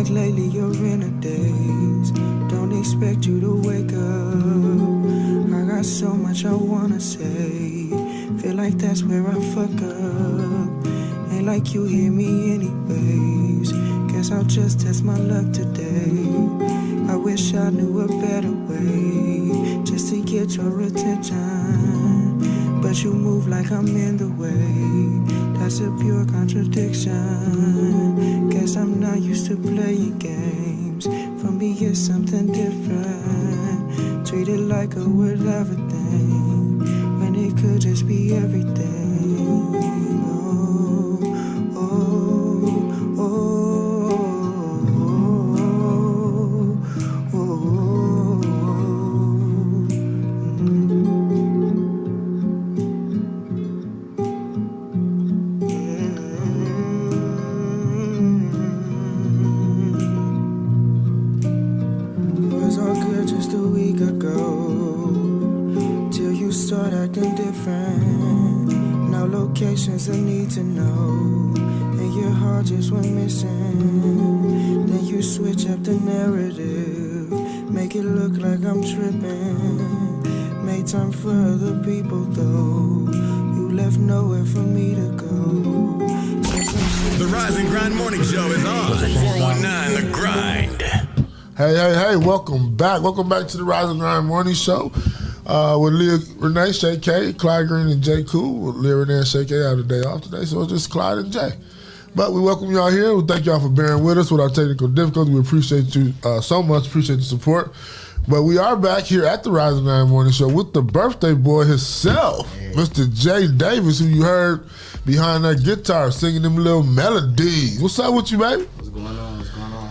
like lately you're in a daze. Don't expect you to wake up. I got so much I wanna say. Feel like that's where I fuck up. Ain't like you hear me anyways. Guess I'll just test my luck today. I wish I knew a better way just to get your attention. But you move like I'm in the way. That's a pure contradiction. Guess I'm not used to playing games. For me it's something different. Treat it like a whatever thing when it could just be everything. Oh, oh, oh. Start acting different. No locations I need to know, and your heart just went missing. Then you switch up the narrative, make it look like I'm tripping. Made time for other people though. You left nowhere for me to go. The Rise and Grind Morning Show is on. 419 The Grind. Hey, welcome back. Welcome back to the Rise and Grind Morning Show. With Leah, Renee, Shae K, Clyde Green, and Jay Cool. With Leah, Renee, and Shae K have the day off today, so it's just Clyde and Jay. But we welcome y'all here. We thank y'all for bearing with us with our technical difficulties. We appreciate you so much. Appreciate the support. But we are back here at the Rise and Grind Morning Show with the birthday boy himself, Mr. Jay Davis, who you heard behind that guitar singing them little melodies. What's up with you, baby? What's going on?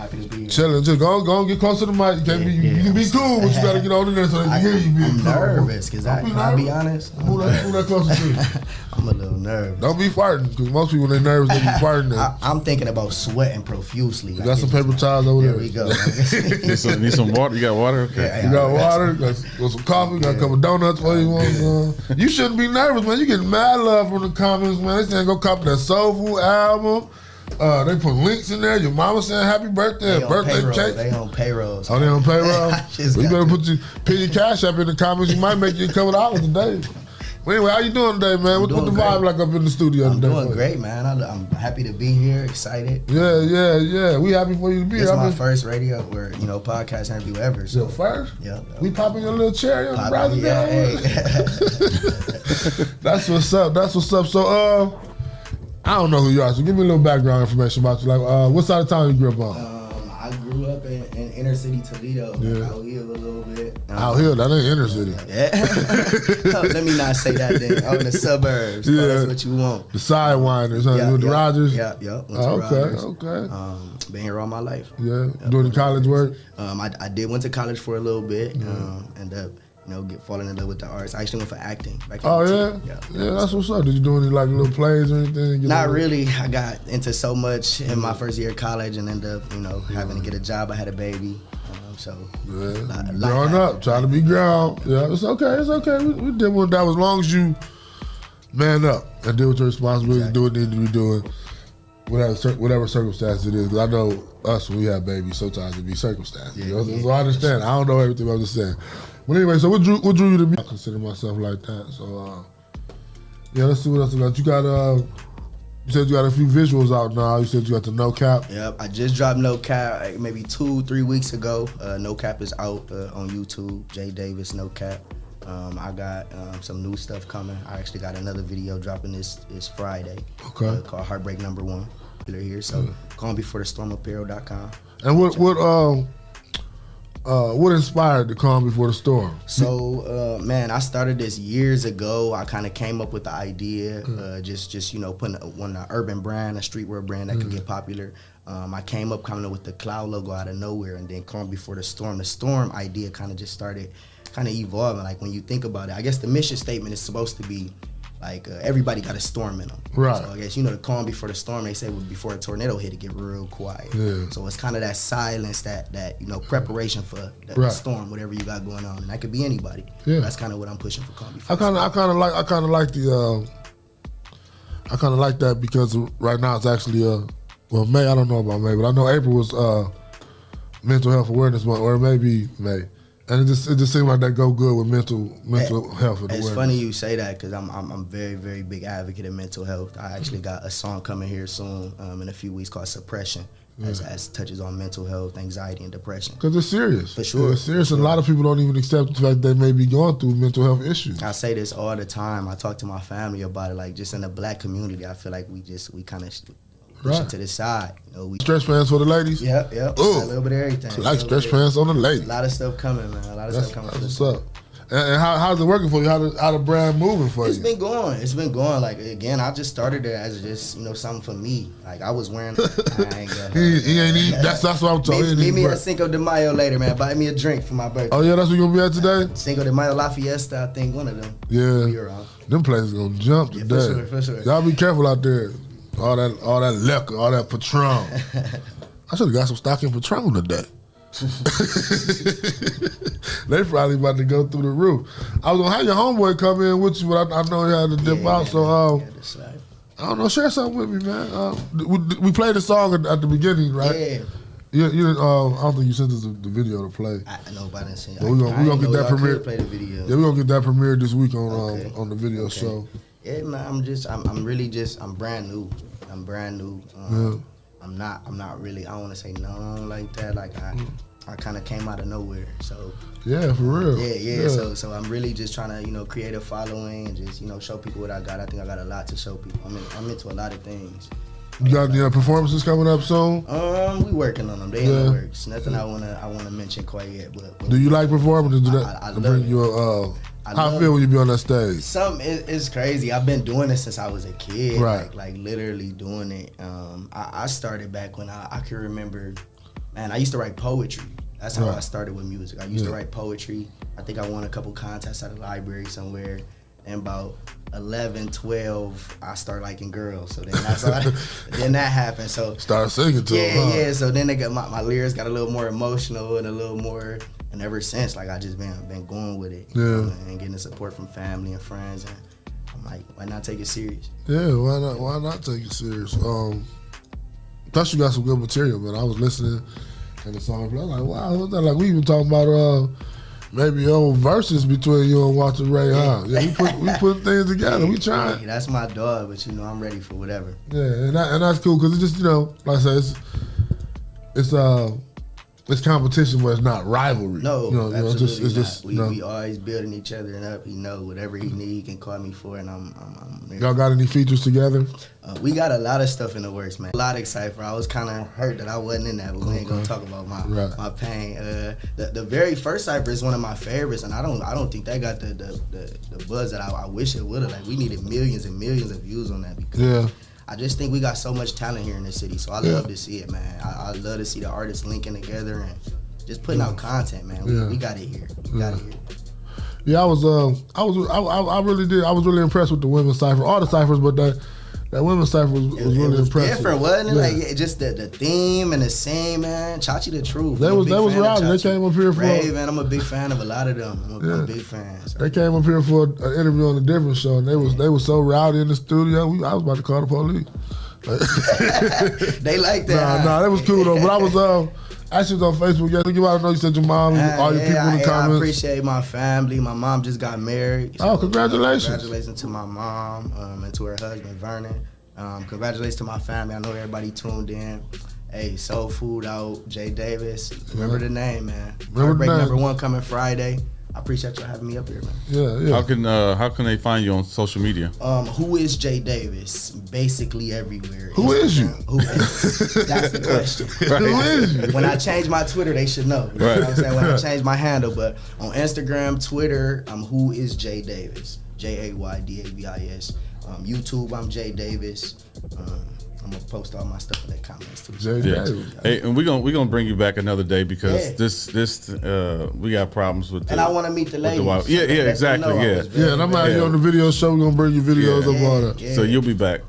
Happy to be here. Chilling. Just go and get closer to the mic. You can't be. You can be cool, but you got to get on in there so they can hear you. I'm nervous because I'll be honest. Who that closer to you? I'm a little nervous. Don't be farting because most people when they nervous they be farting. I'm thinking about sweating profusely. You got some paper towels over there. There we go. Need some water? You got water? Okay. Yeah, you got water. Got some coffee. Got a couple donuts for you. You shouldn't be nervous, man. You getting mad love from the comments, man. They saying go copy that Soul Food album. They put links in there. Your mama saying happy birthday, birthday cake. They on payroll. Oh, they on payroll? You better put your cash up in the comments. You might make you a couple dollars today. Well, anyway, how you doing today, man? What the vibe like up in the studio today? I'm doing great, man. I'm happy to be here, excited. Yeah. We happy for you to be here. It's my first radio or podcast interview ever. So. Your first? Yeah. We popping your little cherry on the browser. Yeah, hey. That's what's up. So, I don't know who you are, so give me a little background information about you. Like, what side of town you grew up on? I grew up in inner city Toledo, out here a little bit. Out here, that ain't inner city. Yeah. Let me not say that then. Out in the suburbs. Yeah. That's what you want. The sidewinders, huh? You with the Rogers? Yeah. Okay. Been here all my life. Yeah. Doing the college work? I did went to college for a little bit. Ended up falling in love with the arts. I actually went for acting. Oh, yeah? Yeah, that's what's up. Did you do any like little plays or anything? Not really. I got into so much in my first year of college and ended up, having to get a job. I had a baby. Growing up, trying to be grown. Yeah, it's okay. We did what that was. As long as you man up and deal with your responsibilities, do what you need to be doing, whatever circumstance it is. Because I know us, when we have babies, sometimes it be circumstances. So I understand. I don't know everything, but I'm just saying. But anyway, so what drew you to me? I consider myself like that. So let's see what else you got. You got you said you got a few visuals out now. You said you got the No Cap. Yep, I just dropped No Cap maybe 2-3 weeks ago. No Cap is out on YouTube. Jay Davis, No Cap. I got some new stuff coming. I actually got another video dropping this Friday. Okay. Called Heartbreak Number 1. They're here, so call me before the stormapparel.com. And what inspired the Calm Before the Storm? So, man, I started this years ago. I kind of came up with the idea, just putting an urban brand, a streetwear brand that could get popular. I came up kind of with the cloud logo out of nowhere, and then Calm Before the Storm. The storm idea kind of just started evolving. Like when you think about it, I guess the mission statement is supposed to be like everybody got a storm in them. Right. So I guess, the calm before the storm, they say before a tornado hit, it get real quiet. Yeah. So it's kind of that silence, that preparation for the storm, whatever you got going on. And that could be anybody. Yeah. That's kind of what I'm pushing for calm before. I kind of like that because right now it's actually May, I don't know about May, but I know April was Mental Health Awareness Month, or maybe May. And it just seems like that go good with mental health and awareness. It's funny you say that because I'm very, very big advocate of mental health. I actually got a song coming here soon in a few weeks called Suppression, as touches on mental health, anxiety, and depression. Because it's serious. For sure. It's serious, and a lot of people don't even accept the fact they may be going through mental health issues. I say this all the time. I talk to my family about it. Like, just in the black community, I feel like we kind of push it to the side. You know, stretch pants for the ladies? Yep. A little bit of everything. Like stretch pants on the ladies. A lot of stuff coming, man. That's what's up. And how's it working for you? How the brand moving for you? It's been going. Like, again, I just started it as just, something for me. Like, I was wearing. He ain't eat. That's what I'm talking. Meet me at Cinco de Mayo later, man. Buy me a drink for my birthday. Oh yeah, that's what you gonna be at today? Cinco de Mayo, La Fiesta, I think one of them. Yeah. Them places gonna jump today. For sure. Y'all be careful out there. All that liquor, all that Patron. I should have got some stock in Patron today. They probably about to go through the roof. I was gonna have your homeboy come in with you, but I know he had to dip out. So I don't know. Share something with me, man. We played the song at the beginning, right? Yeah. I don't think you sent us the video to play. I know, but I didn't see it. We're gonna get that premiered. Play the video. Yeah, we're gonna get that premiered this week on the video show. Yeah, man. I'm brand new. I'm brand new. I'm not really. I don't want to say known like that. Like I kind of came out of nowhere. So yeah, for real. Yeah. So I'm really just trying to create a following and just show people what I got. I think I got a lot to show people. I'm into a lot of things. You got any performances coming up soon? We working on them. They in the works. Nothing I wanna mention quite yet. But do you like performing? I love it. How I feel when you be on that stage? It's crazy. I've been doing it since I was a kid. Right. Like literally doing it. I started back when I can remember, man, I used to write poetry. That's how I started with music. I used to write poetry. I think I won a couple contests at a library somewhere. And about 11, 12, I started liking girls. So then then that happened. So started singing to them. Yeah. So then they got my lyrics got a little more emotional and a little more. And ever since, like, I just been going with it. Yeah. And getting the support from family and friends. And I'm like, why not take it serious? Yeah, why not take it serious? Plus, you got some good material, man. I was listening and the song, I was like, wow, what's that? Like, we even talking about maybe old verses between you and Walter Ray, huh? Yeah, we put things together. We trying. Hey, that's my dog, but I'm ready for whatever. Yeah, and that's cool because it's just like I said, it's competition, but it's not rivalry. No, absolutely it's just we always building each other up. He know whatever he need, he can call me for, and I'm there. Y'all got any features together? We got a lot of stuff in the works, man. A lot of excitement. I was kind of hurt that I wasn't in that, but we ain't gonna talk about my pain. The very first cipher is one of my favorites, and I don't think that got the buzz that I wish it would have. Like, we needed millions and millions of views on that because I just think we got so much talent here in the city, so I love to see it, man. I love to see the artists linking together and just putting out content, man. We got it here. Yeah, I was really impressed with the women's cipher, all the ciphers, but that women's cipher was really impressive. Different, wasn't it? Like, just the theme and the scene, man. Chachi the truth. They was rowdy. They came up here for Raven. I'm a big fan of a lot of them. I'm a big fan. So. They came up here for an interview on a different show, and they was so rowdy in the studio. I was about to call the police. They like that. Nah, that was cool though. But I was actually on Facebook. Yeah, I know you said your mom and all your people in the comments. I appreciate my family. My mom just got married. So, congratulations! Congratulations to my mom and to her husband Vernon. Congratulations to my family. I know everybody tuned in. Hey, Soul Food out, Jay Davis. Remember the name, man. Heartbreak #1 coming Friday. I appreciate you having me up here, man. Yeah. How can they find you on social media? Who is Jay Davis? Basically everywhere. Who is you? That's the question. Right. Who is you? When I change my Twitter, they should know. You know what I'm saying? When I change my handle, but on Instagram, Twitter, I'm Who is Jay Davis? JayDavis. YouTube, I'm Jay Davis. I'm gonna post all my stuff in the comments too. Hey, and we're gonna bring you back another day because this we got problems with. And I want to meet the ladies. Exactly. Yeah, and I'm out here on the video show. We're gonna bring you videos of all that. So you'll be back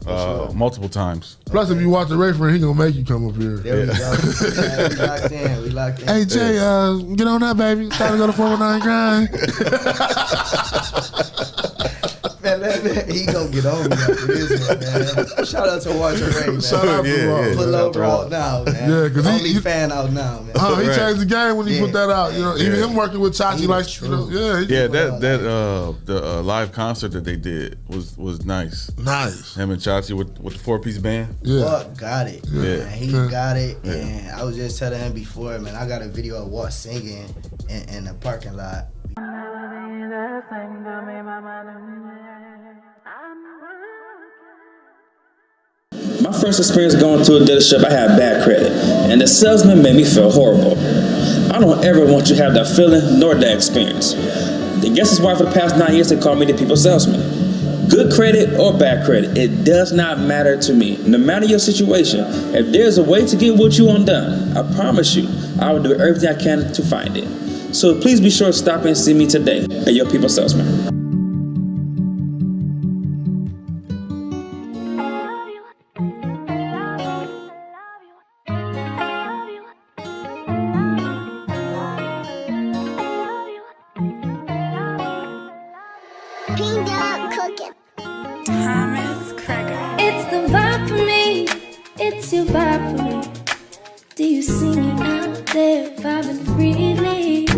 multiple times. Plus, if you watch the Ray friend, he gonna make you come up here. There we go. We locked in. Hey Jay, get on that, baby. It's time to go to 419 grind. Man, he gonna get on me after this one, man. Shout out to Walter Ray, man. Shout out to Walter. Pull over out now, man. Yeah, because only fan out now, man. He changed the game when he put that out. You know, even him working with Chachi, like, you know, the live concert that they did was nice. Nice. Him and Chachi with the 4-piece band. Yeah, Walt got it. Yeah, man. He got it. And I was just telling him before, man. I got a video of Walt singing in the parking lot. My first experience going to a dealership, I had bad credit, and the salesman made me feel horrible. I don't ever want you to have that feeling nor that experience. I guess that's why for the past 9 years they call me the people salesman. Good credit or bad credit, it does not matter to me. No matter your situation, if there's a way to get what you want done, I promise you, I will do everything I can to find it. So please be sure to stop and see me today at your people salesman. It's the vibe for me, it's your vibe for me. Do you see me out there vibing freely? I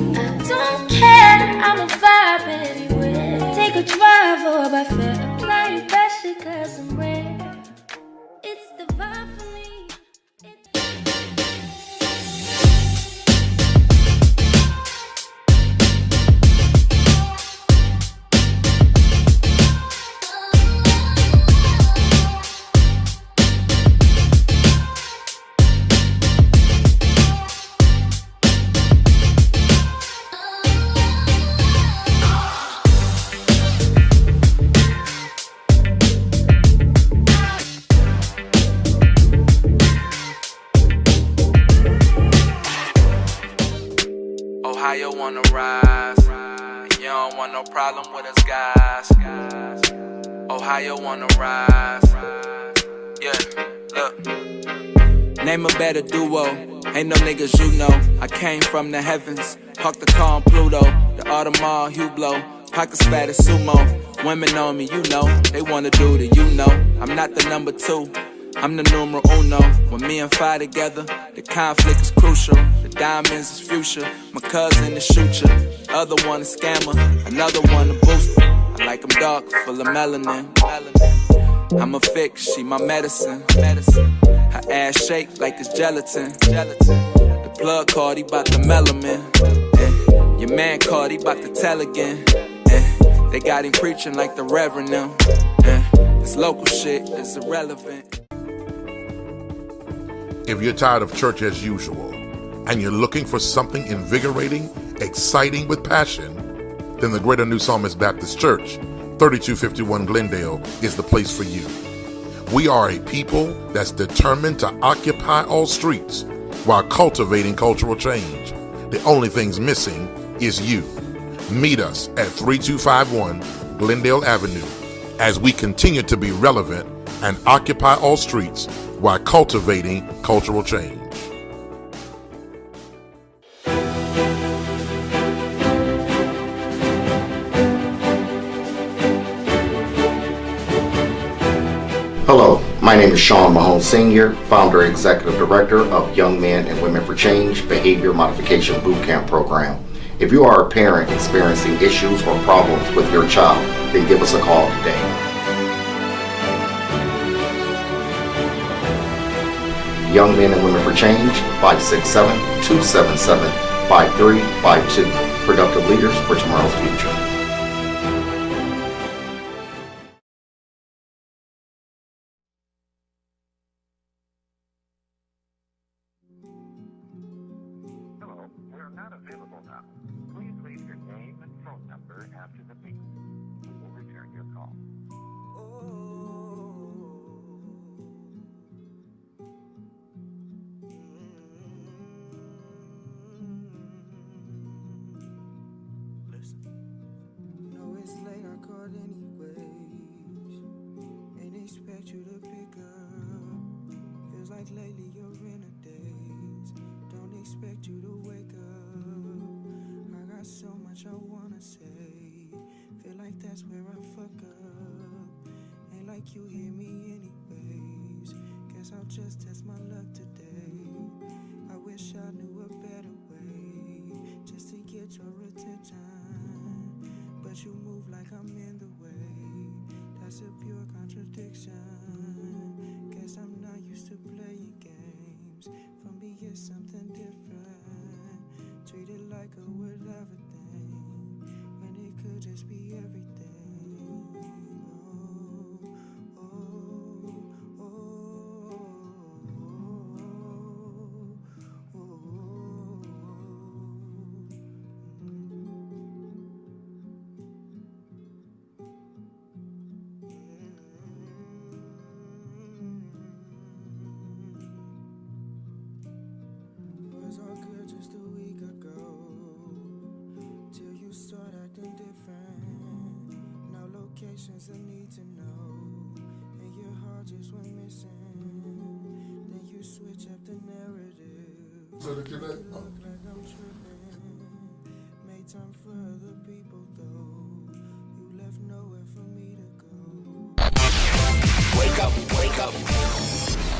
don't care, I'm a vibe anywhere. Take a drive or by fair, apply pressure cause I'm rare. It's the vibe for me. Ohio wanna rise, and you don't want no problem with us guys. Ohio wanna rise, yeah, look. Name a better duo, ain't no niggas you know. I came from the heavens, parked the car on Pluto. The Audemars Hublot, pockets fat as sumo. Women on me, you know, they wanna do the you know. I'm not the number 2, I'm the numero uno. When me and Fi together, the conflict is crucial. The diamonds is future. My cousin is shooter. Other one a scammer, another one a booster. I like them dark, full of melanin. I'm a fix, she my medicine. Her ass shake like it's gelatin. The plug called, he bout the melanin. Your man called, he bout to tell again. They got him preaching like the reverend now. This local shit is irrelevant. If you're tired of church as usual and you're looking for something invigorating, exciting with passion, then the Greater New Psalmist Baptist Church, 3251 Glendale, is the place for you. We are a people that's determined to occupy all streets while cultivating cultural change. The only thing's missing is you. Meet us at 3251 Glendale Avenue as we continue to be relevant and occupy all streets while cultivating cultural change. Hello, my name is Sean Mahone Sr., Founder and Executive Director of Young Men and Women for Change Behavior Modification Bootcamp Program. If you are a parent experiencing issues or problems with your child, then give us a call today. Young Men and Women for Change, 567-277-5352. Productive leaders for tomorrow's future. Hello, we are not available now. Please leave your name and phone number after the beep. We will return your call. Expect you to pick up. Feels like lately you're in a daze. Don't expect you to wake up. I got so much I wanna say. Feel like that's where I fuck up. like you hear me anyways. Guess I'll just test my luck today. I wish I knew a better way just to get your attention. But you move like I'm in the way. That's a pure contradiction. Guess I'm not used to playing games. For me it's something different. Treated like a whatever thing when it could just be everything. Was all good just a week ago, till you start acting different. Now locations I need to know, and your heart just went missing. Then you switch up the narrative. So the connect. You look like I'm tripping. Made time for other people though. You left nowhere for me to go. Wake up, wake up.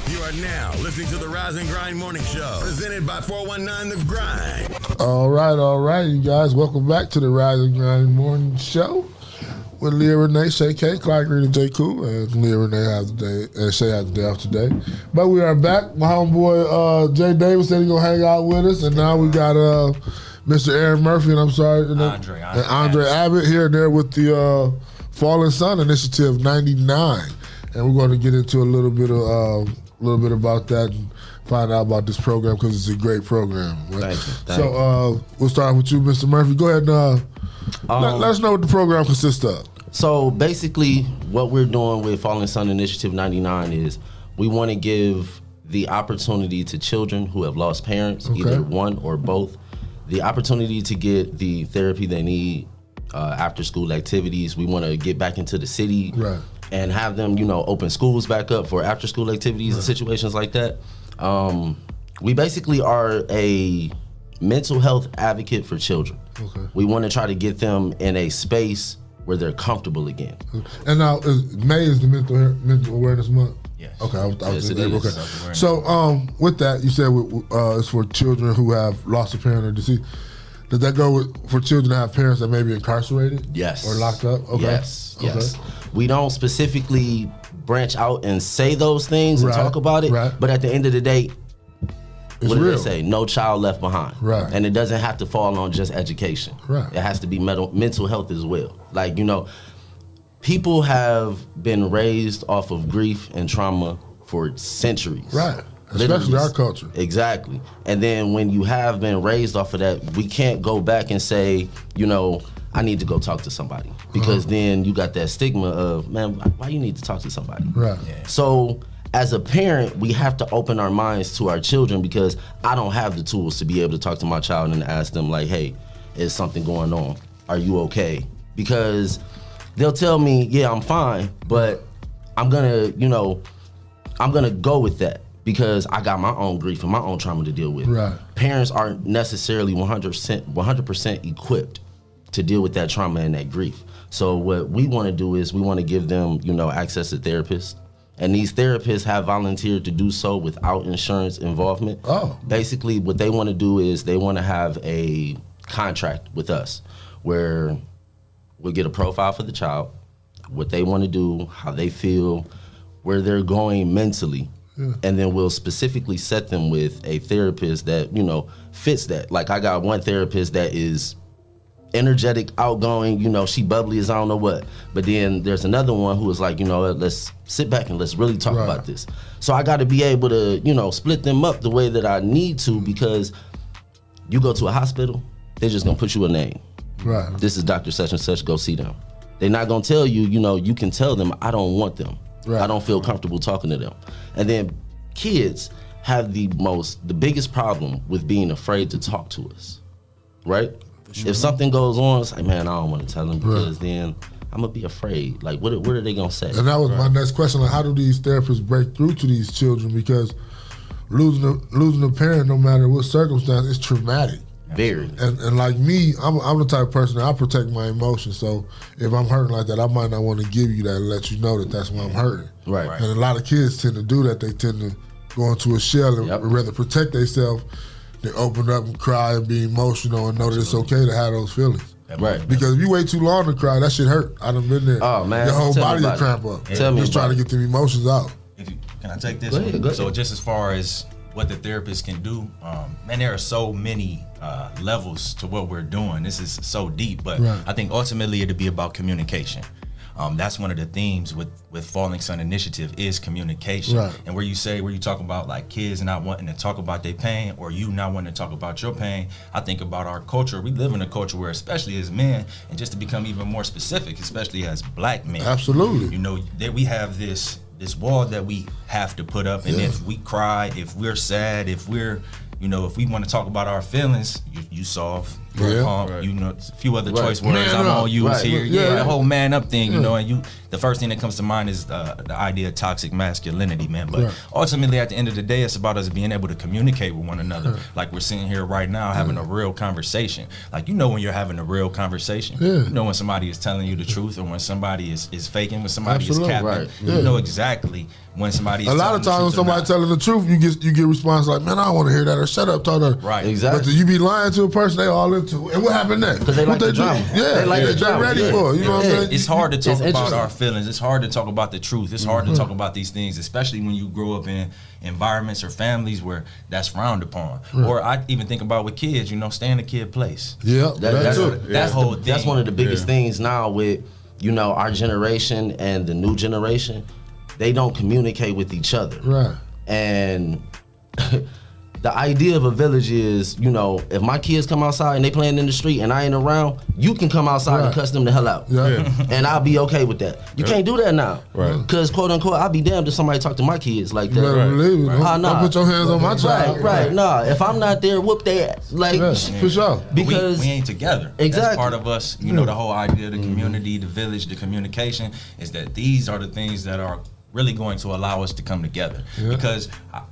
You are now listening to the Rise and Grind Morning Show, presented by 419 The Grind. All right, you guys. Welcome back to the Rise and Grind Morning Show with Leah, Renee, Shae, K, Clyde, Green, and J. Cool. And Leah, Renee has the day, and Shae has the day off today. But we are back. My homeboy Jay Davis said he's going to hang out with us. And now we got Mr. Aaron Murphy, and I'm sorry, and Andre Abbott here and there with the Fallen Sun Initiative 99. And we're going to get into a little bit about that and find out about this program because it's a great program. Right? Thank you. We'll start with you, Mr. Murphy. Go ahead and let us know what the program consists of. So basically what we're doing with Fallen Sun Initiative 99 is we want to give the opportunity to children who have lost parents, either one or both, the opportunity to get the therapy they need, after school activities. We want to get back into the city. Right. And have them, open schools back up for after-school activities and situations like that. We basically are a mental health advocate for children. Okay. We want to try to get them in a space where they're comfortable again. And now, May is the mental awareness month? Yes. Okay, okay. So, with that, you said it's for children who have lost a parent or deceased. Does that go for children that have parents that may be incarcerated? Yes. Or locked up? Okay. Yes, yes. We don't specifically branch out and say those things and talk about it, but at the end of the day, what do they say? No child left behind. Right. And it doesn't have to fall on just education. Right. It has to be mental health as well. Like, people have been raised off of grief and trauma for centuries. Right. Especially our culture. Exactly. And then when you have been raised off of that, we can't go back and say, I need to go talk to somebody. Because then you got that stigma of, man, why you need to talk to somebody? Right. Yeah. So as a parent, we have to open our minds to our children because I don't have the tools to be able to talk to my child and ask them like, hey, is something going on? Are you okay? Because they'll tell me, yeah, I'm fine, but I'm gonna go with that. Because I got my own grief and my own trauma to deal with. Right. Parents aren't necessarily 100% equipped to deal with that trauma and that grief. So what we want to do is we want to give them, access to therapists. And these therapists have volunteered to do so without insurance involvement. Oh. Basically, what they want to do is they want to have a contract with us where we'll get a profile for the child, what they want to do, how they feel, where they're going mentally. Yeah. And then we'll specifically set them with a therapist that, fits that. Like I got one therapist that is energetic, outgoing, she bubbly as I don't know what. But then there's another one who is like, let's sit back and let's really talk about this. So I got to be able to, split them up the way that I need to because you go to a hospital, they're just going to put you a name. Right. This is Dr. Such and Such, go see them. They're not going to tell you, you can tell them, I don't want them. Right. I don't feel comfortable talking to them. And then kids have the biggest problem with being afraid to talk to us, right? Sure. If something goes on, it's like, man, I don't want to tell them because then I'm going to be afraid. Like, what are they going to say? And that was my next question. Like, how do these therapists break through to these children? Because losing a parent, no matter what circumstance, is traumatic. Very. And like me, I'm the type of person that I protect my emotions. So if I'm hurting like that, I might not want to give you that and let you know that that's why I'm hurting. Right. And a lot of kids tend to do that. They tend to go into a shell and rather protect themselves than open up and cry and be emotional and know that it's okay to have those feelings. Right. Because if you wait too long to cry, that shit hurt. I done been there. Oh, man. Your whole Tell body me will about cramp it. up. Tell me Just trying to get them emotions out. Can I take this Go one? ahead, go ahead. So just as far as what the therapist can do, man, there are so many levels to what we're doing. This is so deep, but Right. I think ultimately it'll be about communication. That's one of the themes with Falling Sun Initiative is communication. Right. And where you talk about like kids not wanting to talk about their pain or you not wanting to talk about your pain, I think about our culture. We live in a culture where, especially as men, and just to become even more specific, especially as black men, Absolutely. you know, that we have this wall that we have to put up, and if we cry, if we're sad, if we're, you know, if we want to talk about our feelings, you soft, you know, a few other choice words I'm gonna use here. Yeah, the whole man up thing, you know, and the first thing that comes to mind is the idea of toxic masculinity, man. But ultimately, at the end of the day, it's about us being able to communicate with one another, like we're sitting here right now having a real conversation. Like, you know, when you're having a real conversation, you know when somebody is telling you the truth or when somebody is faking, when somebody is capping. You know exactly when somebody is a lot of times when somebody telling the truth, you get response like, man, I don't want to hear that, or shut up, talk to her. Right. Exactly. But you be lying to a person they all into, and what happened next? Because they like the drama. Yeah, They like the drama. ready for it. You know what I'm saying? It's hard to talk about interesting. our feelings. It's hard to talk about the truth. It's hard to talk about these things, especially when you grow up in environments or families where that's frowned upon. Or I even think about with kids, you know, stay in the kid place. Yeah, that's one of the biggest things now with, you know, our generation and the new generation. They don't communicate with each other. Right. And the idea of a village is, you know, if my kids come outside and they playing in the street and I ain't around, you can come outside and cuss them the hell out. And I'll be okay with that. You can't do that now. Because, quote unquote, I'll be damned if somebody talk to my kids like that. You better believe it. Don't put your hands on my child. Right. Nah, if I'm not there, whoop their ass. Like, for sure. Because we ain't together. Exactly. That's part of us. You know, the whole idea of the community, the village, the communication is that these are the things that are really going to allow us to come together. Because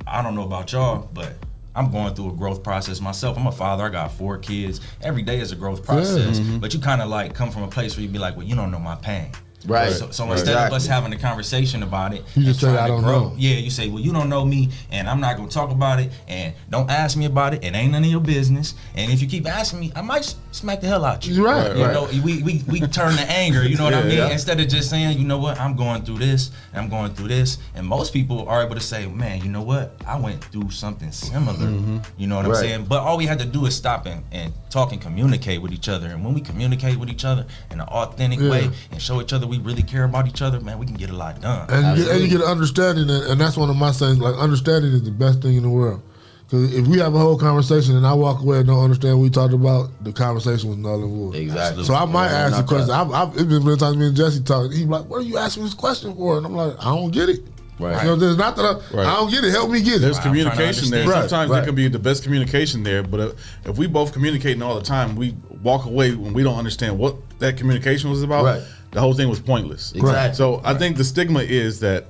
I don't know about y'all, but I'm going through a growth process myself. I'm a father. I got 4 kids. Every day is a growth process. But you kind of like come from a place where you be like, well, you don't know my pain. Right. So instead of us having a conversation about it, you just say, I don't know. Yeah, you say, well, you don't know me, and I'm not gonna talk about it, and don't ask me about it. It ain't none of your business. And if you keep asking me, I might smack the hell out you. Right. You know, we turn to anger. You know what I mean? Instead of just saying, you know what, I'm going through this, and I'm going through this, and most people are able to say, man, you know what, I went through something similar. You know what I'm saying? But all we had to do is stop and talk and communicate with each other. And when we communicate with each other in an authentic way and show each other we really care about each other, man, we can get a lot done. And you get an understanding, and that's one of my sayings, like, understanding is the best thing in the world. Because if we have a whole conversation and I walk away and don't understand what we talked about, the conversation was null and void. Exactly. So I might ask a question. It's been many times me and Jesse talking. He's like, what are you asking this question for? And I'm like, I don't get it. Right. You know, there's not that I don't get it. Help me get it. There's communication there. Sometimes there can be the best communication there, but if we both communicating all the time, we walk away when we don't understand what that communication was about. Right. The whole thing was pointless. Exactly. So I think the stigma is that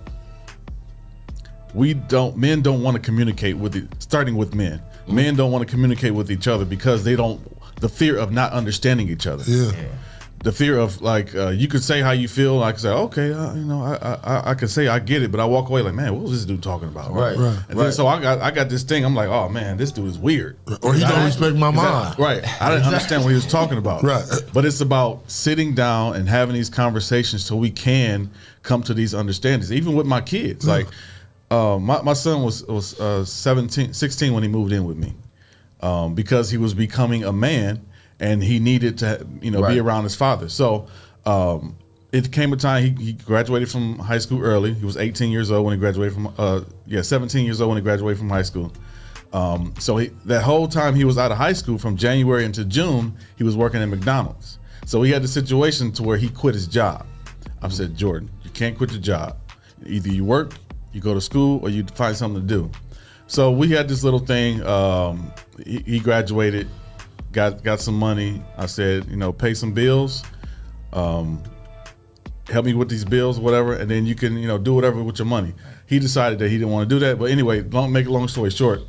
men don't want to communicate starting with men. Men don't want to communicate with each other because the fear of not understanding each other. Yeah. The fear of like you could say how you feel. I could say, okay, you know, I can say I get it, but I walk away like, man, what was this dude talking about? Right. And then so I got this thing. I'm like, oh man, this dude is weird. Or he don't respect my mind. Right. I didn't understand what he was talking about. Right. But it's about sitting down and having these conversations so we can come to these understandings. Even with my kids, like my son was 16 when he moved in with me because he was becoming a man. And he needed to, you know, be around his father. So it came a time he graduated from high school early. He was 18 years old when he graduated from, 17 years old when he graduated from high school. So that whole time he was out of high school, from January into June, he was working at McDonald's. So he had the situation to where he quit his job. I said, Jordan, you can't quit your job. Either you work, you go to school, or you find something to do. So we had this little thing. He graduated. Got some money. I said, you know, pay some bills, help me with these bills, whatever, and then you can, you know, do whatever with your money. He decided that he didn't want to do that. But anyway, make a long story short,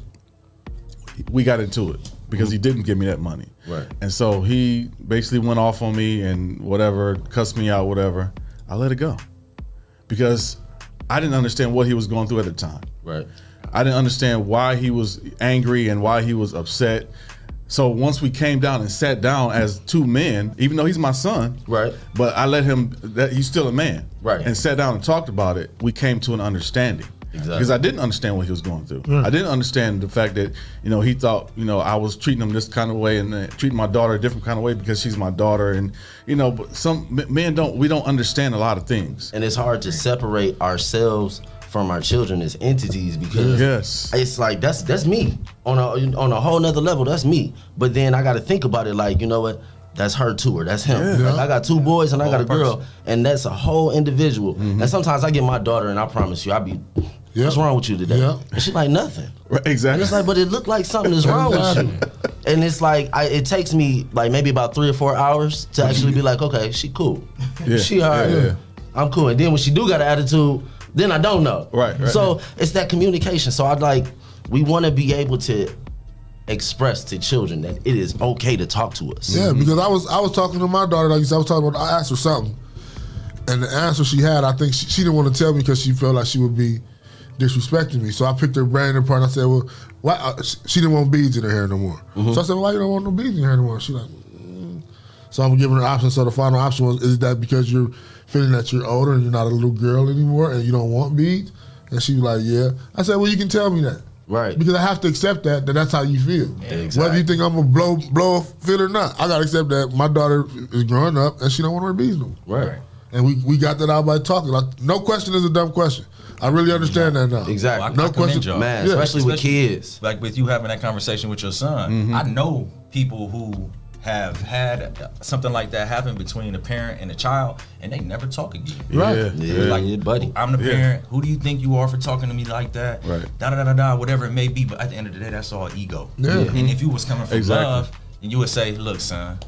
we got into it. because he didn't give me that money. Right. And so he basically went off on me and whatever, cussed me out, whatever. I let it go because I didn't understand what he was going through at the time. Right. I didn't understand why he was angry and why he was upset. So once we came down and sat down as two men, even though he's my son, right? But I let him. That he's still a man, right? And sat down and talked about it. We came to an understanding. Exactly. Because I didn't understand what he was going through. I didn't understand the fact that he thought I was treating him this kind of way and treating my daughter a different kind of way because she's my daughter, and but some men don't understand a lot of things. And it's hard to separate ourselves from our children as entities because it's like that's me on a whole nother level. That's me. But then I got to think about it like, you know what? That's her too, or that's him. Yeah. Like I got two boys and I got a girl, and that's a whole individual. And sometimes I get my daughter, and I promise you, I be, what's wrong with you today? And she's like, nothing. Right, exactly. And it's like, but it looked like something is wrong with you. And it's like, it takes me like maybe about 3 or 4 hours to actually be like, okay, she cool. She all right. I'm cool. And then when she do got an attitude, then I don't know. Right. So it's that communication. So we want to be able to express to children that it is okay to talk to us. Yeah, because I was talking to my daughter, like you said, I asked her something, and the answer she had, I think she didn't want to tell me because she felt like she would be disrespecting me. So I picked her brain apart and I said, well, why? She didn't want beads in her hair no more. So I said, well, why you don't want no beads in your hair no more? She like, So I'm giving her options. So the final option was, is that because you're feeling that you're older and you're not a little girl anymore and you don't want beads? And she was like, yeah. I said, well, you can tell me that. Right. Because I have to accept that that's how you feel. Yeah, exactly. Whether you think I'm going to blow a fit or not, I got to accept that my daughter is growing up and she don't want her beads no more. Right. And we got that out by talking. No question is a dumb question. I really understand that now. Exactly. No question. Man, especially with kids. Like with you having that conversation with your son. I know people who have had something like that happen between a parent and a child, and they never talk again. Right. Yeah, like, buddy. I'm the parent. Who do you think you are for talking to me like that? Right. Da-da-da-da-da, whatever it may be. But at the end of the day, that's all ego. Yeah. And if you was coming from Exactly. love, and you would say, look, son,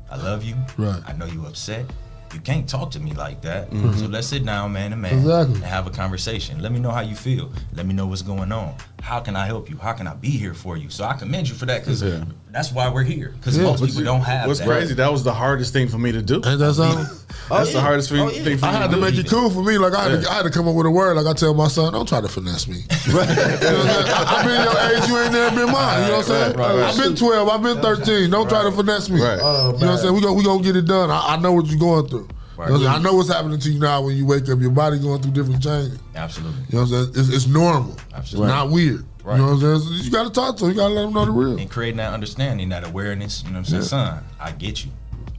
I love you. Right. I know you upset. You can't talk to me like that. So let's sit down, man to man, Exactly. and have a conversation. Let me know how you feel. Let me know what's going on. How can I help you? How can I be here for you? So I commend you for that, because that's why we're here. Because most people don't have What's that. crazy, that was the hardest thing for me to do. Ain't that something? That's the hardest thing for me I had to to do. make it cool for me. Like I had to come up with a word. Like I tell my son, don't try to finesse me. You know what I'm saying? I've been your age, you ain't never been mine. You know what I'm saying? I've been 12, I've been 13. Don't try to finesse me. Right. You know what I'm saying? We gonna get it done. I know what you're going through. You know what I'm saying? I know what's happening to you now when you wake up. Your body going through different changes. Absolutely. You know what I'm saying? It's normal. Absolutely. It's not weird. Right. You know what I'm saying? So you got to talk to them. You got to let them know the real. And creating that understanding, that awareness, you know what I'm saying? Son, I get you.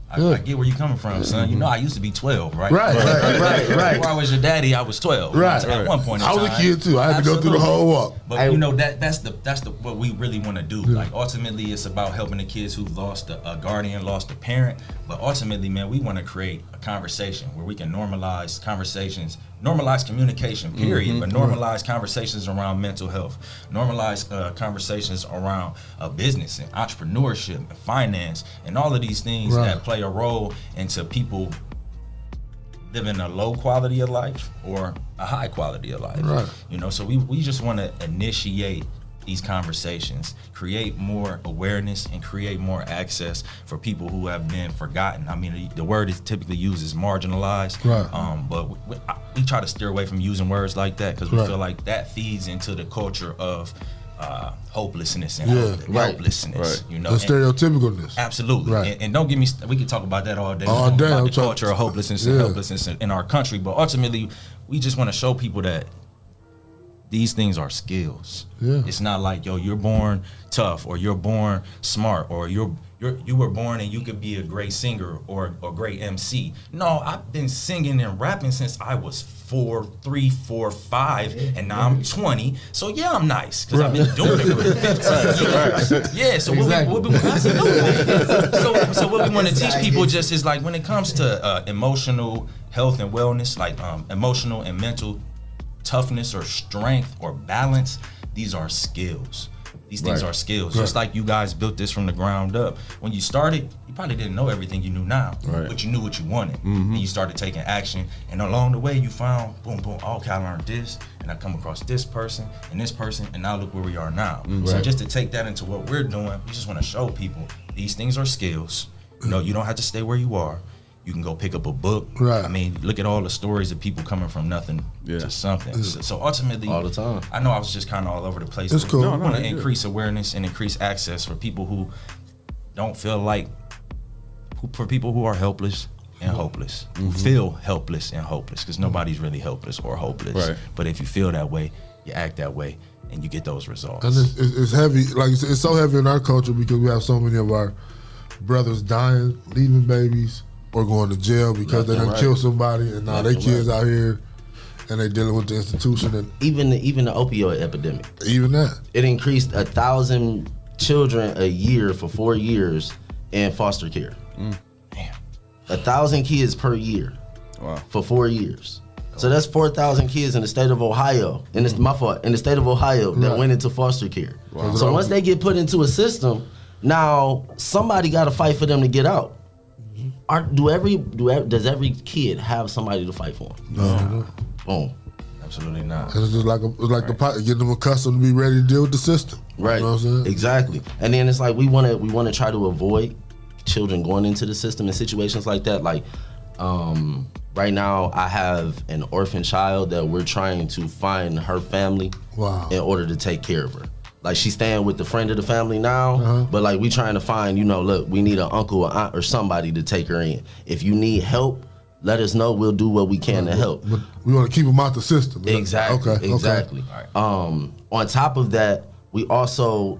I get where you coming from, son. You know, I used to be 12, right? Right. Before I was your daddy, I was 12. Right. At one point in I time. was a kid too. I had to go through the whole walk. But you know, that's the what we really want to do. Like ultimately, it's about helping the kids who've lost a guardian, lost a parent. But ultimately, man, we want to create a conversation where we can normalize conversations, normalize communication, period. But normalize conversations around mental health, normalize conversations around business and entrepreneurship and finance and all of these things that play a role into people living a low quality of life or a high quality of life. Right. You know, so we just want to initiate these conversations, create more awareness and create more access for people who have been forgotten. I mean, the word is typically used as marginalized, but we try to steer away from using words like that because we feel like that feeds into the culture of hopelessness and helplessness, you know, the stereotypicalness. Absolutely, and don't get me. We can talk about that all day. All day. About the culture of hopelessness and helplessness in our country, but ultimately, we just want to show people that these things are skills. It's not like, yo, you're born tough or you're born smart or you were born and you could be a great singer or great MC. No, I've been singing and rapping since I was 3, 4, 5, and now I'm 20. So yeah, I'm nice because I've been doing it for 15 years. Yeah, so so what we want to teach people just is like when it comes to emotional health and wellness, like emotional and mental toughness or strength or balance, these are skills. These things are skills. Just like you guys built this from the ground up. When you started, you probably didn't know everything you knew now, but you knew what you wanted. And you started taking action. And along the way, you found, boom, boom, okay, I learned this, and I come across this person, and now look where we are now. So just to take that into what we're doing, we just want to show people these things are skills. You know, you don't have to stay where you are. You can go pick up a book. I mean, look at all the stories of people coming from nothing to something. So ultimately, all the time. I know I was just kind of all over the place. That's cool. I want to increase awareness and increase access for people who don't feel like, for people who are helpless and hopeless, who feel helpless and hopeless, because nobody's really helpless or hopeless. But if you feel that way, you act that way, and you get those results. And it's heavy. Like it's so heavy in our culture because we have so many of our brothers dying, leaving babies, or going to jail because they done killed somebody, and now they kids out here and they dealing with the institution. And even the opioid epidemic. Even that. It increased 1,000 children a year for 4 years in foster care. Damn. 1,000 kids per year for 4 years. So that's 4,000 kids in the state of Ohio, and it's my fault, in the state of Ohio that went into foster care. So once they get put into a system, now somebody got to fight for them to get out. Does every kid have somebody to fight for them? No. Boom. Absolutely not. It's just like getting them accustomed to be ready to deal with the system. Right. You know what I'm saying? Exactly. And then it's like we want to try to avoid children going into the system in situations like that. Like right now, I have an orphan child that we're trying to find her family in order to take care of her. Like she's staying with the friend of the family now, but like we trying to find, look, we need an uncle or aunt or somebody to take her in. If you need help, let us know. We'll do what we can to help. But we want to keep them out the system. Exactly. Okay. Exactly. Okay. On top of that, we also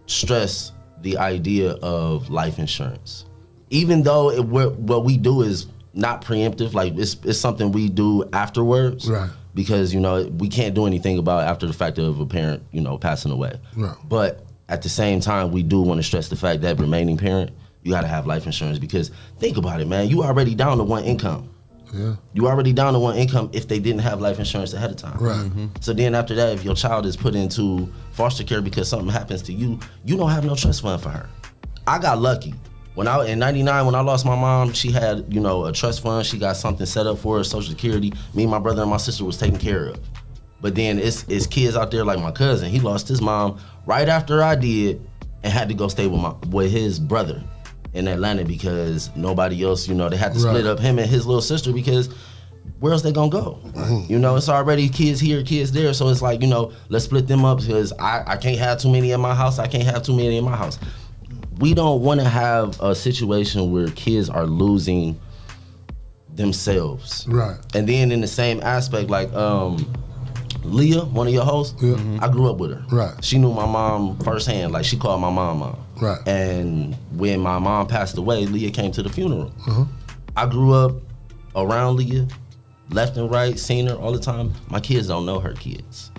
stress the idea of life insurance. Even though what we do is not preemptive, like it's something we do afterwards. Right. Because, we can't do anything about after the fact of a parent, passing away. Right. But at the same time, we do want to stress the fact that remaining parent, you got to have life insurance because think about it, man. You already down to one income. Yeah. You already down to one income if they didn't have life insurance ahead of time. Right. So then after that, if your child is put into foster care because something happens to you, you don't have no trust fund for her. I got lucky. In '99, when I lost my mom, she had, a trust fund. She got something set up for her, Social Security. Me, my brother, and my sister was taken care of. But then it's kids out there like my cousin. He lost his mom right after I did and had to go stay with his brother in Atlanta because nobody else, they had to split up him and his little sister because where else they gonna go? It's already kids here, kids there. So it's like, let's split them up because I can't have too many in my house. I can't have too many in my house. We don't want to have a situation where kids are losing themselves. Right. And then in the same aspect, like Leah, one of your hosts, I grew up with her. Right. She knew my mom firsthand. Like she called my mom. Right. And when my mom passed away, Leah came to the funeral. I grew up around Leah, left and right, seen her all the time. My kids don't know her kids.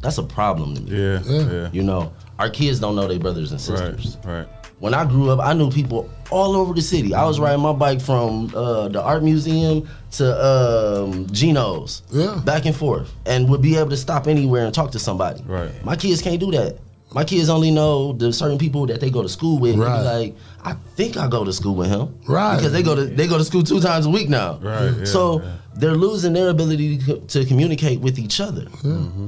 That's a problem to me. Yeah. Our kids don't know their brothers and sisters. Right. When I grew up, I knew people all over the city. I was riding my bike from the art museum to Geno's, back and forth, and would be able to stop anywhere and talk to somebody. Right. My kids can't do that. My kids only know the certain people that they go to school with. Right. They be like, I think I go to school with him. Right. Because they go to school 2 times a week now. Right. Yeah, so they're losing their ability to communicate with each other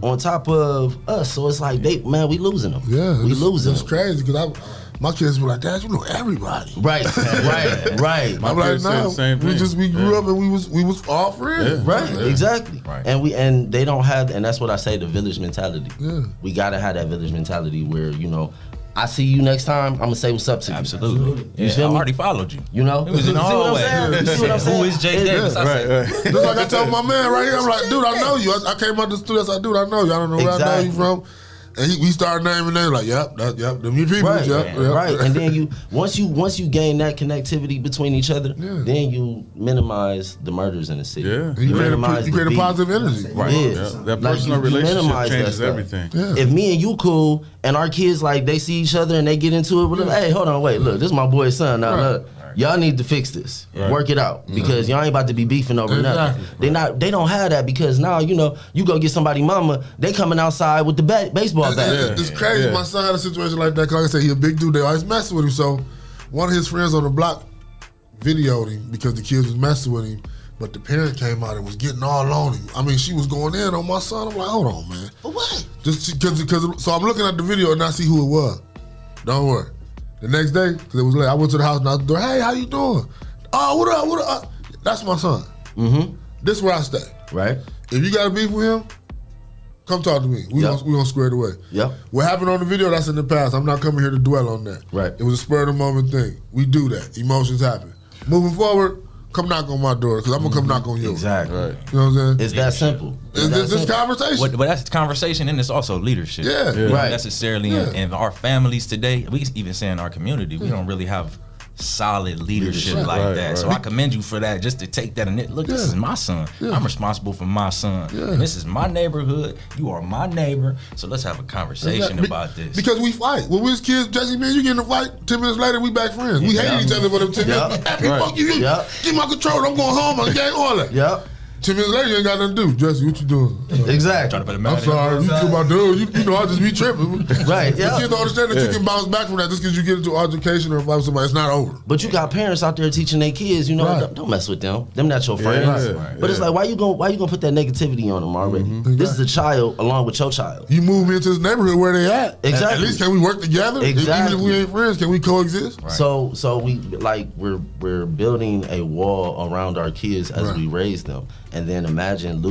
on top of us. So it's like, we losing them. Yeah. We losing them. It's crazy because my kids were like, Dad, you know everybody. Right. I'm like, no, we grew up and we was all friends. Right, exactly. Right. And they don't have, and that's what I say, the village mentality. Yeah. We gotta have that village mentality where, I see you next time, I'm gonna say what's up to you. Absolutely. You feel me? I already followed you. You know? It was in the hallway. You see what I'm saying? Who is Jay Davis? I said, Just like I told my man right here, I'm like, dude, I know you. I came out the studio, I said, dude, I know you. I don't know where I know you from. And we started naming names like, yep, them your people. Right, yep. right. And then once you gain that connectivity between each other, then you minimize the murders in the city. Yeah. You create a positive energy. Right. Yeah. That personal relationship changes everything. Yeah. If me and you cool and our kids they see each other and they get into it, hey, hold on, wait, look, this is my boy's son. Now look, Y'all need to fix this. Work it out because y'all ain't about to be beefing over nothing. They don't have that because now you go get somebody mama. They coming outside with the baseball bat. It's crazy. My son had a situation like that. Cause like I said, he a big dude. They always messing with him. So one of his friends on the block videoed him because the kids was messing with him. But the parent came out and was getting all on him. I mean, she was going in on my son. I'm like, hold on, man. For what? Just because. So I'm looking at the video and I see who it was. Don't worry. The next day, because it was late, I went to the house and I was door. Hey, how you doing? Oh, what up? That's my son. Mm-hmm. This is where I stay. Right. If you got a beef with him, come talk to me. We gonna square it away. Yep. What happened on the video, that's in the past. I'm not coming here to dwell on that. Right. It was a spur of the moment thing. We do that. Emotions happen. Moving forward, come knock on my door because I'm gonna come knock on yours. Exactly. Right. You know what I'm saying? It's that simple. It's this conversation. But that's conversation and it's also leadership. Yeah. Not Right. necessarily in our families today. We even say in our community, we don't really have solid leadership like that. So I commend you for that, just to take that and look, this is my son. I'm responsible for my son. And this is my neighborhood. You are my neighbor. So let's have a conversation about this. Because we fight. When we was kids, Jesse, man, you get in a fight, 10 minutes later, we back friends. We hated each other for them 10 minutes. Fuck you. Get my control. I'm going home. I'm getting all that. Yep. 10 minutes later, you ain't got nothing to do. Jesse, what you doing? Exactly. I'm sorry. You my dude. You know, I just be tripping. Right. The kids don't understand that you can bounce back from that just because you get into altercation or fight with somebody. It's not over. But you got parents out there teaching their kids, don't mess with them. Them not your friends. But it's like, why you gonna put that negativity on them already? Mm-hmm. This is a child along with your child. You move me into this neighborhood where they at. Exactly. At least can we work together? Exactly. Even if we ain't friends, can we coexist? Right. So we're building a wall around our kids as we raise them, and then imagine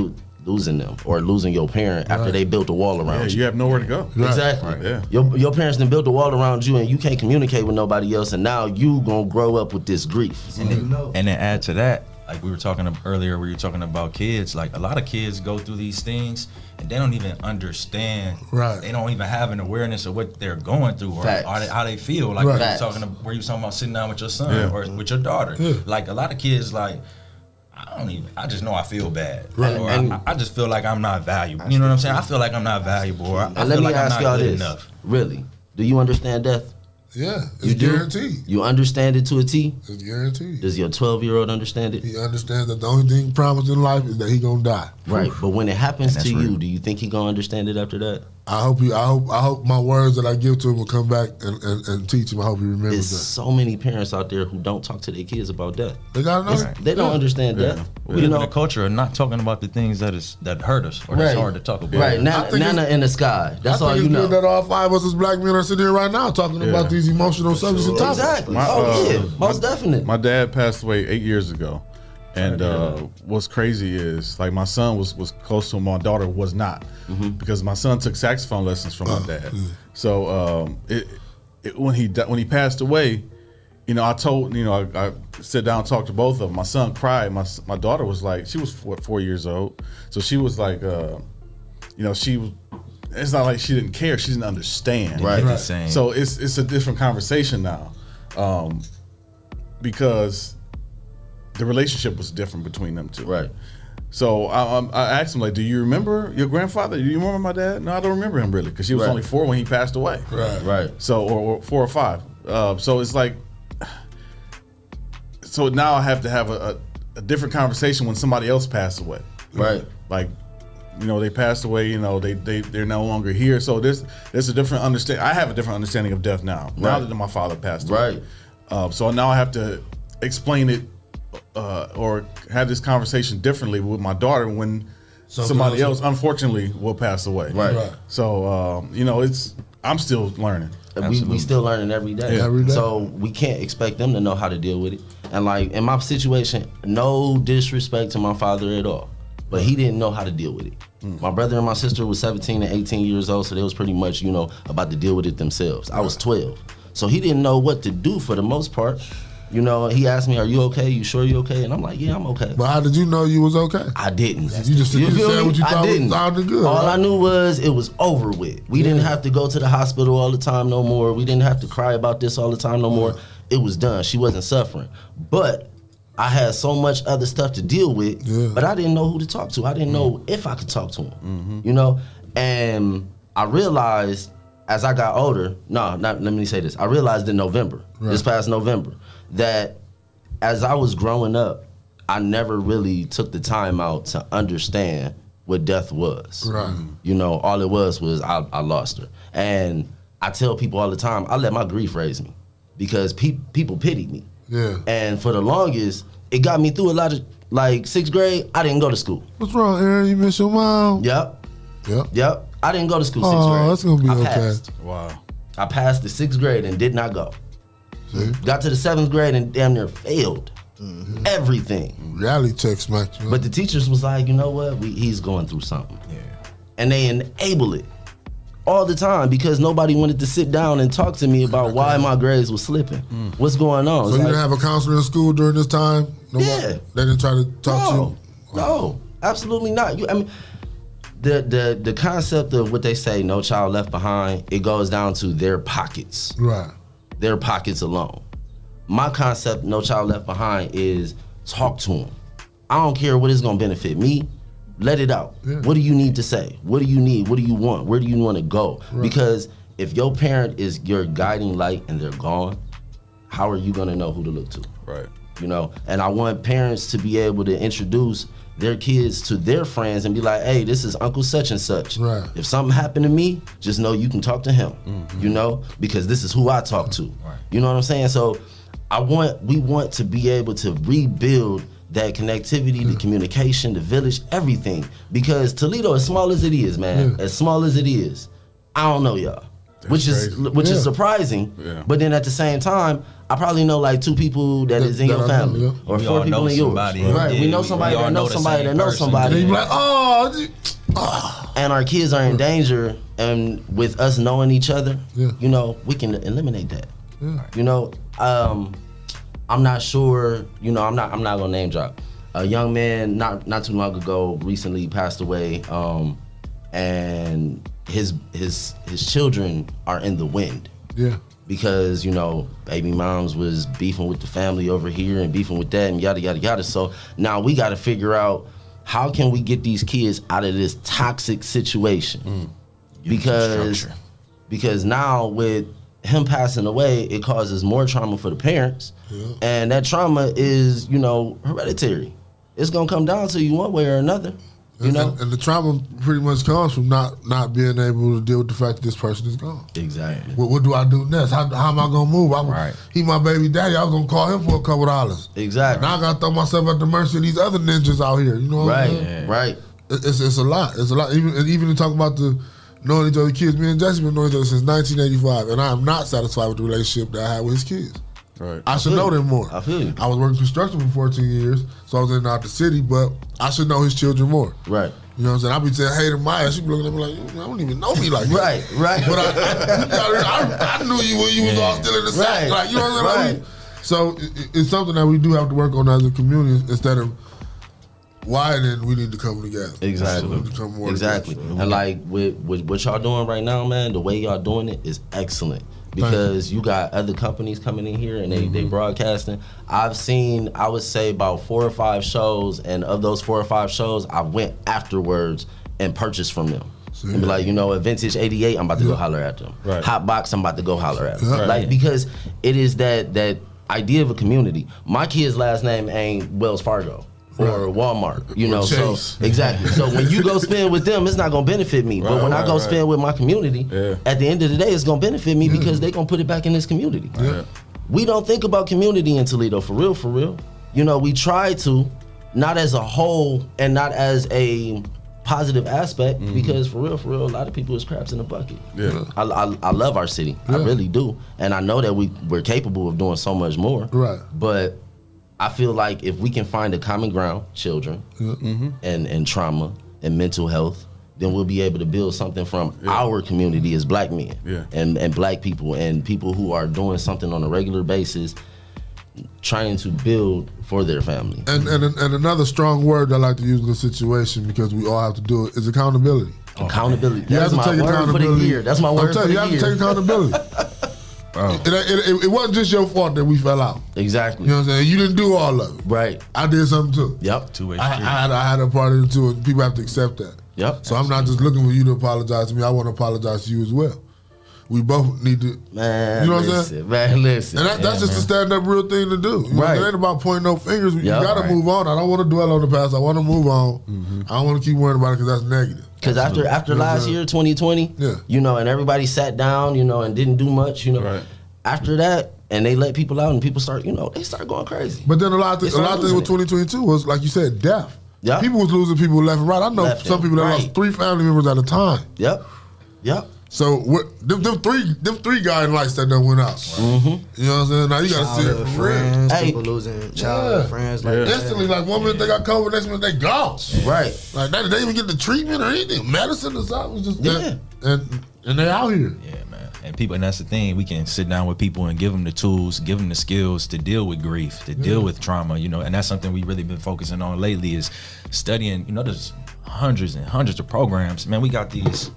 losing them or losing your parent after they built a wall around you. You have nowhere to go. Exactly. Right. Yeah. Your parents done built a wall around you, and you can't communicate with nobody else, and now you gonna grow up with this grief. And then add to that, like we were talking earlier, we were talking about kids. Like a lot of kids go through these things and they don't even understand. Right. They don't even have an awareness of what they're going through or Facts. how they feel. Like where you talking about sitting down with your son or with your daughter. Yeah. Like a lot of kids, like I just know I feel bad. Right. Or And- I just feel like I'm not valuable. You know what I'm saying? I feel like I'm not valuable. Or I And feel let me like I'm ask not y'all good this: enough. really, do you understand death? Yeah, it's You do? guaranteed. You understand it to a T? It's guaranteed. Does your 12-year-old understand it? He understands that the only thing promised in life is that he gonna die. Right, but when it happens And to that's you, real. do you think he gonna understand it after that? I hope my words that I give to him will come back and teach him. I hope he remembers There's that. so many parents out there who don't talk to their kids about death. They gotta know. They don't understand death. We live in a culture of not talking about the things that hurt us or that's hard to talk about. Right, Nana in the sky. That's all you know. That all five of us as black men are sitting here right now talking about these emotional subjects and topics. Exactly. Most definitely. My dad passed away 8 years ago. And what's crazy is like my son was close to him, my daughter was not, because my son took saxophone lessons from my dad. So when he passed away, I told I sat down and talked to both of them. My son cried. My daughter was like, she was 4 years old, so she was like, she was. It's not like she didn't care; she didn't understand. Right. So it's a different conversation now, because the relationship was different between them two. Right. So I asked him, like, do you remember your grandfather? Do you remember my dad? No, I don't remember him really, because he was only 4 when he passed away. Right. So, or 4 or 5. So it's like, so now I have to have a different conversation when somebody else passed away. Right. Like, they passed away, they're no longer here. So there's a different understanding. I have a different understanding of death now that my father passed away. Right. So now I have to explain it or have this conversation differently with my daughter when somebody else, unfortunately, will pass away. Right. So, I'm still learning. We still learning every day. Yeah. Every day. So we can't expect them to know how to deal with it. And like in my situation, no disrespect to my father at all, but he didn't know how to deal with it. My brother and my sister was 17 and 18 years old, so they was pretty much, about to deal with it themselves. I was 12. So he didn't know what to do for the most part. He asked me, "Are you okay? You sure you okay?" And I'm like, "Yeah, I'm okay." But how did you know you was okay? I didn't. You just said what you thought didn't. was sounded good. All right? I knew was it was over with. We didn't have to go to the hospital all the time no more. We didn't have to cry about this all the time no more. It was done. She wasn't suffering. But I had so much other stuff to deal with, but I didn't know who to talk to. I didn't know if I could talk to him, And I realized as I got older, let me say this. I realized in November, this past November, that as I was growing up, I never really took the time out to understand what death was. Right. You know, all it was I lost her. And I tell people all the time, I let my grief raise me because people pitied me. Yeah. And for the longest, it got me through a lot of, like 6th grade, I didn't go to school. What's wrong, Aaron? You miss your mom? Yep. I didn't go to school 6th grade. Oh, that's gonna be I okay. passed. Wow. I passed the 6th grade and did not go. See? Got to the 7th grade and damn near failed everything. Reality check smacked you. But the teachers was like, you know what? He's going through something. Yeah. And they enable it all the time because nobody wanted to sit down and talk to me about why my grades was slipping. What's going on? So It's you like, didn't have a counselor in school during this time? Yeah. They didn't try to talk to you? No, absolutely not. I mean, the concept of what they say, no child left behind, it goes down to their pockets. Right. Their pockets alone. My concept, no child left behind, is talk to them. I don't care what is gonna benefit me. Let it out. Yeah. What do you need to say? What do you need? What do you want? Where do you want to go? Right. Because if your parent is your guiding light and they're gone, how are you gonna know who to look to? Right. You know, and I want parents to be able to introduce their kids to their friends and be like, hey, this is Uncle such and such. Right. If something happened to me, just know you can talk to him, you know, because this is who I talk to. Right. You know what I'm saying? So we want to be able to rebuild that connectivity, the communication, the village, everything. Because Toledo, as small as it is, man, as small as it is, I don't know y'all. Which is surprising. Yeah. But then at the same time, I probably know like 2 people that is in your family. Or We 4 all people know in yours. somebody. Right. Yeah, We know somebody we all that knows know the somebody same that knows person. somebody. And you be like, And our kids are in danger, and with us knowing each other, you know, we can eliminate that. You know, I'm not sure. You know, I'm not gonna name drop. A young man not too long ago recently passed away, and his children are in the wind. Yeah. Because, you know, baby moms was beefing with the family over here and beefing with that and yada yada yada. So now we got to figure out how can we get these kids out of this toxic situation. Because now with him passing away, it causes more trauma for the parents. And that trauma is, you know, hereditary. It's gonna come down to you one way or another. You know? And the trauma pretty much comes from not being able to deal with the fact that this person is gone. Exactly. What do I do next? How am I gonna move? He my baby daddy. I was gonna call him for a couple dollars. Exactly. Now I gotta throw myself at the mercy of these other ninjas out here. You know what I'm saying? Right. It's a lot. It's a lot. Even to talk about the knowing each other kids. Me and Jesse been knowing each other since 1985, and I am not satisfied with the relationship that I had with his kids. Right. I should know them more. I feel you. I was working construction for 14 years, so I was in and out the city, but I should know his children more. Right. You know what I'm saying? I be saying, hey to Maya, she be looking at me like, I don't even know me like that. Right. But I knew you when you was all still in the sack. Like, you know what I'm saying? So it's something that we do have to work on as a community instead of why then we need to come together. Exactly. We need to come more Exactly. together. And like with what y'all doing right now, man, the way y'all doing it is excellent. Because you got other companies coming in here and they broadcasting. I've seen, I would say, about 4 or 5 shows, and of those 4 or 5 shows, I went afterwards and purchased from them. And be like, you know, a Vintage 88, I'm about to go holler at them. Right. Hot Box, I'm about to go holler at them. Yeah. Like, because it is that idea of a community. My kid's last name ain't Wells Fargo or Walmart, you know. So exactly. So when you go spend with them, it's not gonna benefit me. But when I go spend with my community, at the end of the day, it's gonna benefit me because they gonna put it back in this community. Yeah. We don't think about community in Toledo, for real. You know, we try to, not as a whole and not as a positive aspect, because for real, a lot of people is crabs in a bucket. Yeah. I love our city, I really do, and I know that we're capable of doing so much more. Right. But I feel like if we can find a common ground, children, and trauma and mental health, then we'll be able to build something from our community as black men and black people and people who are doing something on a regular basis, trying to build for their family. And another strong word I like to use in this situation, because we all have to do it, is accountability. Accountability. You That's have to my take word for the accountability. year. That's my word for the year. You have to take accountability. It wasn't just your fault that we fell out. Exactly. You know what I'm saying? You didn't do all of it. Right. I did something too. Yep. Two-way I street. had a part in it too, and people have to accept that. Yep. So I'm not just looking for you to apologize to me. I want to apologize to you as well. we both need to. Man, you know what I'm listen, saying? man, listen. And that's just a stand up real thing to do. You know, Right. it ain't about pointing no fingers. You Yep. gotta move on. I don't want to dwell on the past. I want to move on. I don't want to keep worrying about it because that's negative. Because after last year, 2020, you know, and everybody sat down, you know, and didn't do much, you know. Right. After that, and they let people out, and people start, you know, they start going crazy. But then a lot of things with 2022 was, like you said, death. Yep. People was losing people left and right. I know Left some and people that right. lost 3 family members at a time. Yep. So them three guiding lights that done went out. Mm-hmm. You know what I'm saying? Now you gotta see it Childhood from real. friends, people losing childhood friends. Like Instantly, like 1 minute they got COVID, next minute they gone. Right. Like they didn't even get the treatment or anything, medicine or something. It was just and they out here. Yeah, man. And people, and that's the thing. We can sit down with people and give them the tools, give them the skills to deal with grief, to deal with trauma. You know, and that's something we really been focusing on lately is studying. You know, there's hundreds and hundreds of programs. Man, we got these.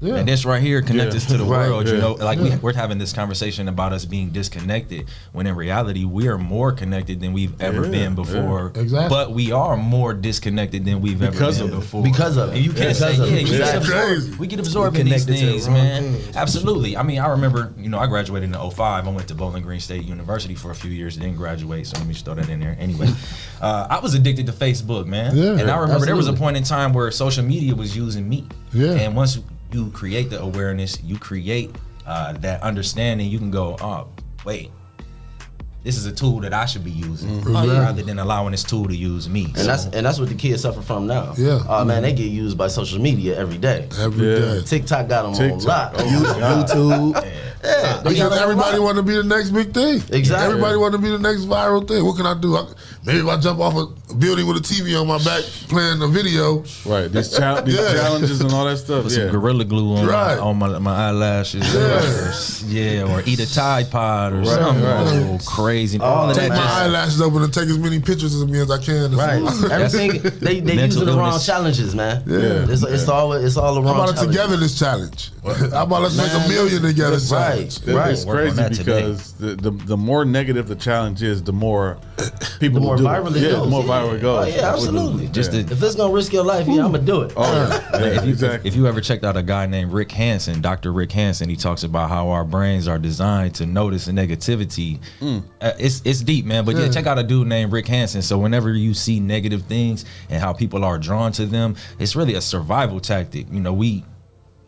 Yeah. And this right here connects us to the Right. world, you know. Like Yeah. we're having this conversation about us being disconnected, when in reality we are more connected than we've ever been before. Yeah. Exactly. But we are more disconnected than we've ever been before. Because of it. And you can't say, Crazy. we get absorbed in these things, man. Absolutely. I mean, I remember, you know, I graduated in 2005. I went to Bowling Green State University for a few years, didn't graduate, so let me just throw that in there. Anyway, I was addicted to Facebook, man. Yeah, and I remember there was a absolutely. point in time where social media was using me. Yeah. And once you create the awareness, you create that understanding, you can go, oh, wait, this is a tool that I should be using, rather than allowing this tool to use me. And that's what the kids suffer from now. Yeah. Oh man, they get used by social media every day. Every day. TikTok got them on lock. YouTube. Yeah, they Because got everybody want to be the next big thing. Exactly. Everybody want to be the next viral thing. What can I do? Maybe if I jump off a building with a TV on my back playing a video. Right. These challenges and all that stuff. Put some Gorilla Glue on my eyelashes. Or eat a Tide Pod or something. Oh, crazy. All of Take that. my eyelashes open and take as many pictures of me as I can. Right. Everything they using the wrong illness. challenges, man. Yeah. It's all the wrong How about a challenges. togetherness challenge? How about let's make $1 million together challenge? It's Work on that crazy because the more negative the challenge is, the more people The more will do viral it it. Yeah, goes. the more viral it goes. Oh, yeah, absolutely. Just Yeah. If it's gonna risk your life, yeah, I'm gonna do it. Oh, yeah. Exactly. If you ever checked out a guy named Rick Hansen, Dr. Rick Hansen, he talks about how our brains are designed to notice the negativity. It's deep, man. But yeah, check out a dude named Rick Hansen. So whenever you see negative things and how people are drawn to them, it's really a survival tactic. You know,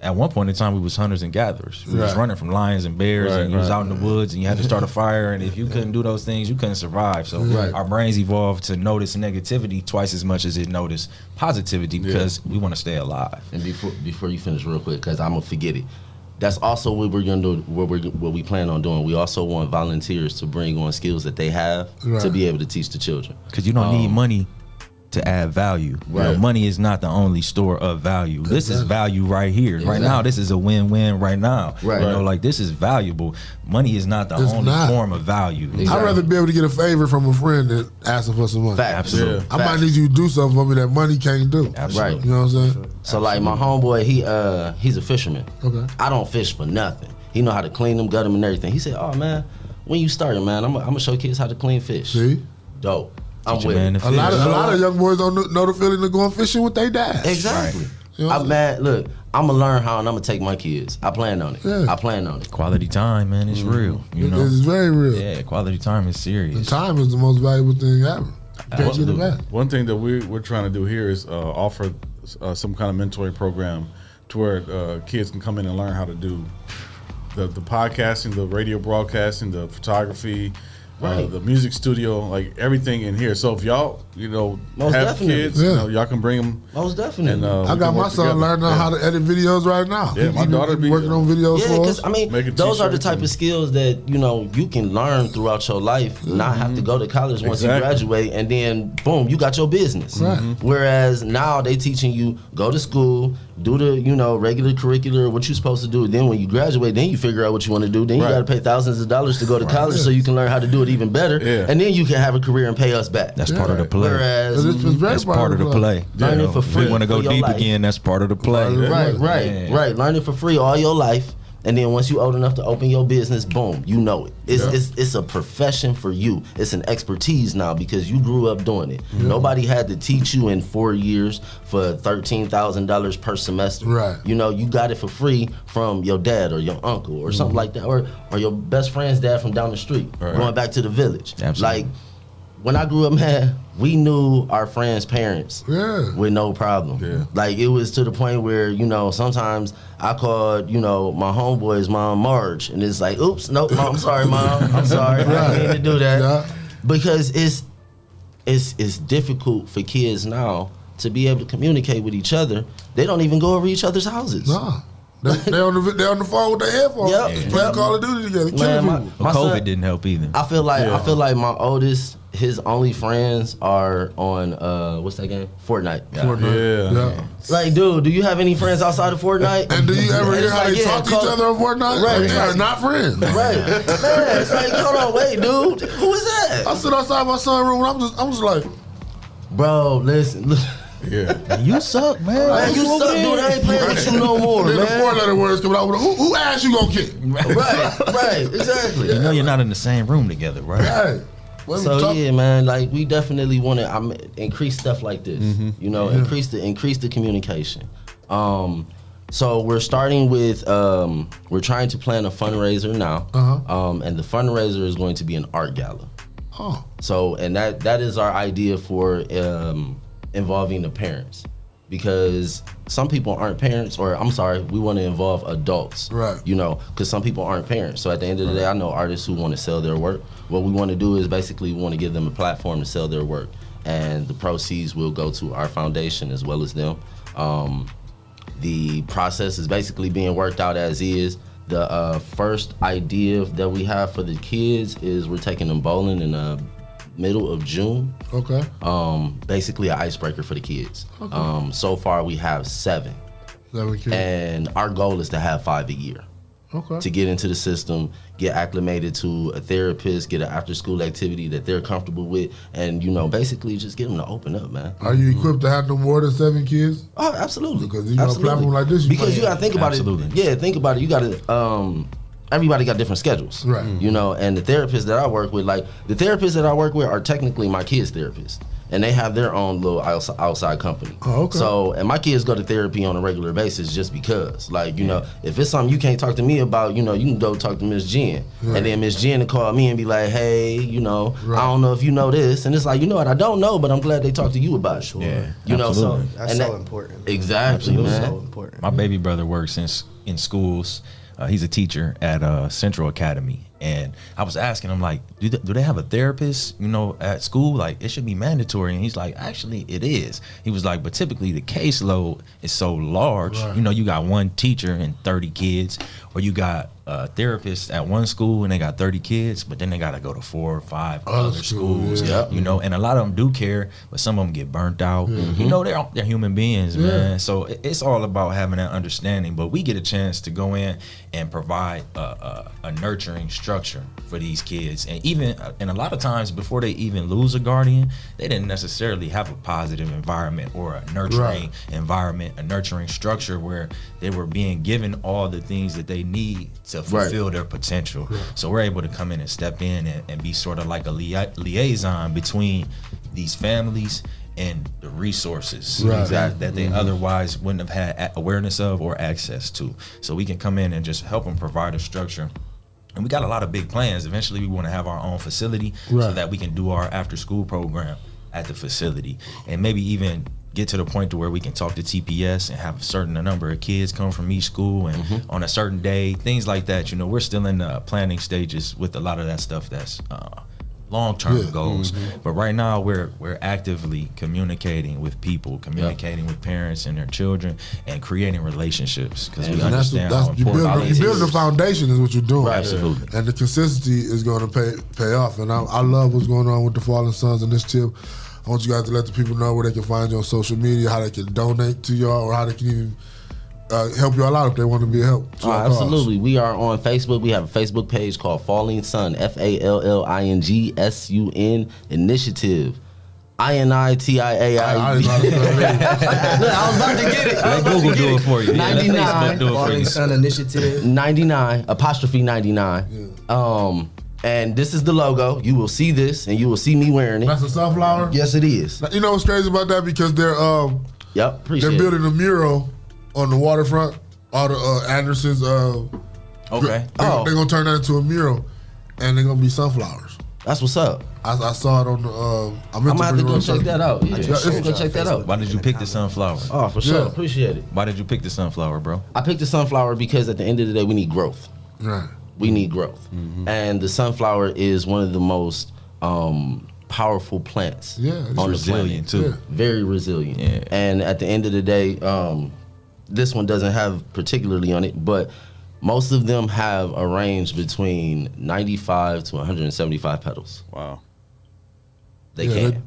at one point in time, we was hunters and gatherers. We was running from lions and bears, and you was out in the woods, and you had to start a fire. And if you couldn't do those things, you couldn't survive. So our brains evolved to notice negativity twice as much as it noticed positivity because we want to stay alive. And before you finish, real quick, because I'm gonna forget it. That's also what we're gonna do. What we plan on doing. We also want volunteers to bring on skills that they have to be able to teach the children. Because you don't need money to add value. Right. You know, money is not the only store of value. This is value right here. Right now, this is a win-win right now. Right. You know, like this is valuable. Money is not the only form of value. I'd rather be able to get a favor from a friend than asking for some money. Fact. Absolutely. Yeah. I might need you to do something for me that money can't do. Absolutely. Right. You know what I'm saying? So like my homeboy, he's a fisherman. Okay. I don't fish for nothing. He know how to clean them, gut them, and everything. He said, "Oh man, when you starting, man, I'm gonna show kids how to clean fish." See? Dope. I'm Teach a with man it. to A lot of young boys don't know the feeling of going fishing with their dad. Exactly. You know what I'm mad. Look, I'm gonna learn how, and I'm gonna take my kids. I plan on it. Yeah. I plan on it. Quality time, man, is real. You know, It's very real. yeah, quality time is serious. And time is the most valuable thing ever. Can't get it back. One thing that we're trying to do here is offer some kind of mentoring program to where kids can come in and learn how to do the podcasting, the radio broadcasting, the photography, the music studio, like everything in here. So if y'all, Most have definitely. kids, y'all can bring them. Most definitely. And, I got my son learning how to edit videos right now. Yeah, my daughter be working on videos Yeah, for because us. I mean, those are the type of skills that you can learn throughout your life. Not have to go to college once you graduate, and then boom, you got your business. Right. Whereas now they teaching you go to school, do the regular curricular, what you're supposed to do. Then when you graduate, then you figure out what you want to do. Then you got to pay thousands of dollars to go to college so you can learn how to do it even better. Yeah. And then you can have a career and pay us back. That's part of the play. Whereas That's part of the play. learning for free. If you want to go for your deep life. again, that's part of the play. Right. Learning for free all your life, And then once you old enough to open your business, boom, you know it. It's a profession for you. It's an expertise now because you grew up doing it. Nobody had to teach you in 4 years for $13,000 per semester. Right. You know, you got it for free from your dad or your uncle or something like that, or your best friend's dad from down the street, going back to the village. Absolutely. Like, when I grew up, man, we knew our friends' parents with no problem. Yeah. Like, it was to the point where, you know, sometimes I called, you know, my homeboy's mom, Marge, and it's like, oops, nope, Mom, I'm sorry, Mom. I'm sorry. I didn't mean to do that. Yeah. Because it's difficult for kids now to be able to communicate with each other. They don't even go over each other's houses. Nah. They on the phone with their headphones. Yep. Playing Call of Duty together. Killing people. My COVID son, didn't help either. I feel like my oldest, his only friends are on what's that game? Fortnite. Yeah. Like, dude, do you have any friends outside of Fortnite? And do you ever hear how like, they talk to each other on Fortnite? Right. They are not friends. Right. Man, it's like, hold on, wait, dude. Who is that? I sit outside my son's room and I'm just like, bro, listen. Yeah. You suck, man. Man, you suck, dude. I ain't playing with you no more, then man. the 4-letter words coming out with who ass you gonna kick? Right, exactly. You know you're not in the same room together, right? Hey. So yeah, man, like we definitely want to increase stuff like this. You know, increase the communication. So we're starting with we're trying to plan a fundraiser now, and the fundraiser is going to be an art gala. Oh. So and that is our idea for involving the parents, because some people aren't parents, or I'm sorry, we want to involve adults. Right. You know, because some people aren't parents. So at the end of the day, I know artists who want to sell their work. What we want to do is basically we want to give them a platform to sell their work, and the proceeds will go to our foundation as well as them. The process is basically being worked out as is. The first idea that we have for the kids is we're taking them bowling in the middle of June. Okay. Basically an icebreaker for the kids. Okay. So far we have 7. 7 kids. And our goal is to have 5 a year. Okay. To get into the system, get acclimated to a therapist, get an after school activity that they're comfortable with, and, you know, basically just get them to open up, man. Are you equipped to have no more than 7 kids? Oh, absolutely. Because you know, a platform like this, you gotta think about it. Yeah, think about it. You gotta everybody got different schedules. Right. You know, and the therapists that I work with, are technically my kids' therapists. And they have their own little outside company. Oh, okay. So, and my kids go to therapy on a regular basis just because. Like, you know, if it's something you can't talk to me about, you know, you can go talk to Miss Jen. Right. And then Miss Jen will call me and be like, hey, you know, I don't know if you know this. And it's like, you know what, I don't know, but I'm glad they talked to you about it. Sure. Yeah, you know, so that's so important. Exactly, man. So important. My baby brother works in schools. He's a teacher at Central Academy, and I was asking him, like, do they have a therapist, you know, at school? Like, it should be mandatory. And he's like, actually, it is. He was like, but typically the caseload is so large. Right. You know, you got one teacher and 30 kids, or you got a therapist at one school and they got 30 kids, but then they got to go to 4 or 5 other schools. Yeah. You know, and a lot of them do care, but some of them get burnt out. You know, they're human beings, man. So it's all about having that understanding. But we get a chance to go in and provide a nurturing structure for these kids, and a lot of times before they even lose a guardian, they didn't necessarily have a positive environment or a nurturing environment, a nurturing structure where they were being given all the things that they need to fulfill their potential. So we're able to come in and step in and be sort of like a liaison between these families and the resources that they otherwise wouldn't have had awareness of or access to. So we can come in and just help them provide a structure. And we got a lot of big plans. Eventually we want to have our own facility so that we can do our after school program at the facility, and maybe even get to the point to where we can talk to TPS and have a certain number of kids come from each school and on a certain day, things like that. You know, we're still in the planning stages with a lot of that stuff that's long-term goals. But right now we're actively communicating with people, communicating with parents and their children, and creating relationships, because we understand how important it is. You build the foundation is what you're doing. Right. Absolutely. And the consistency is going to pay off. And I love what's going on with the Fallen Sons Initiative. I want you guys to let the people know where they can find you on social media, how they can donate to y'all, or how they can even help y'all out if they want to be a help. Absolutely. We are on Facebook. We have a Facebook page called Falling Sun, FALLINGSUN Initiative. INITIAI. I didn't know how to spell it. Look, I was about to get it. Let Google do it for you. Yeah, let 99. Facebook do it for Falling you. Sun Initiative. 99 apostrophe 99. And this is the logo. You will see this, and you will see me wearing it. That's a sunflower? Yes, it is. Now, you know what's crazy about that? Because they're Appreciate they're building a mural on the waterfront. All the Andersons. Okay. They're gonna turn that into a mural, and they're gonna be sunflowers. That's what's up. I saw it on the. I'm gonna have to go check that out. Yeah, go check that out. Why did you pick the sunflower? Oh, for sure. Appreciate it. Why did you pick the sunflower, bro? I picked the sunflower because at the end of the day, we need growth. Right. We need growth, and the sunflower is one of the most powerful plants. Yeah, it's on resilient the planet. too. Very resilient. Yeah. And at the end of the day, this one doesn't have particularly on it, but most of them have a range between 95 to 175 petals. Wow. They can.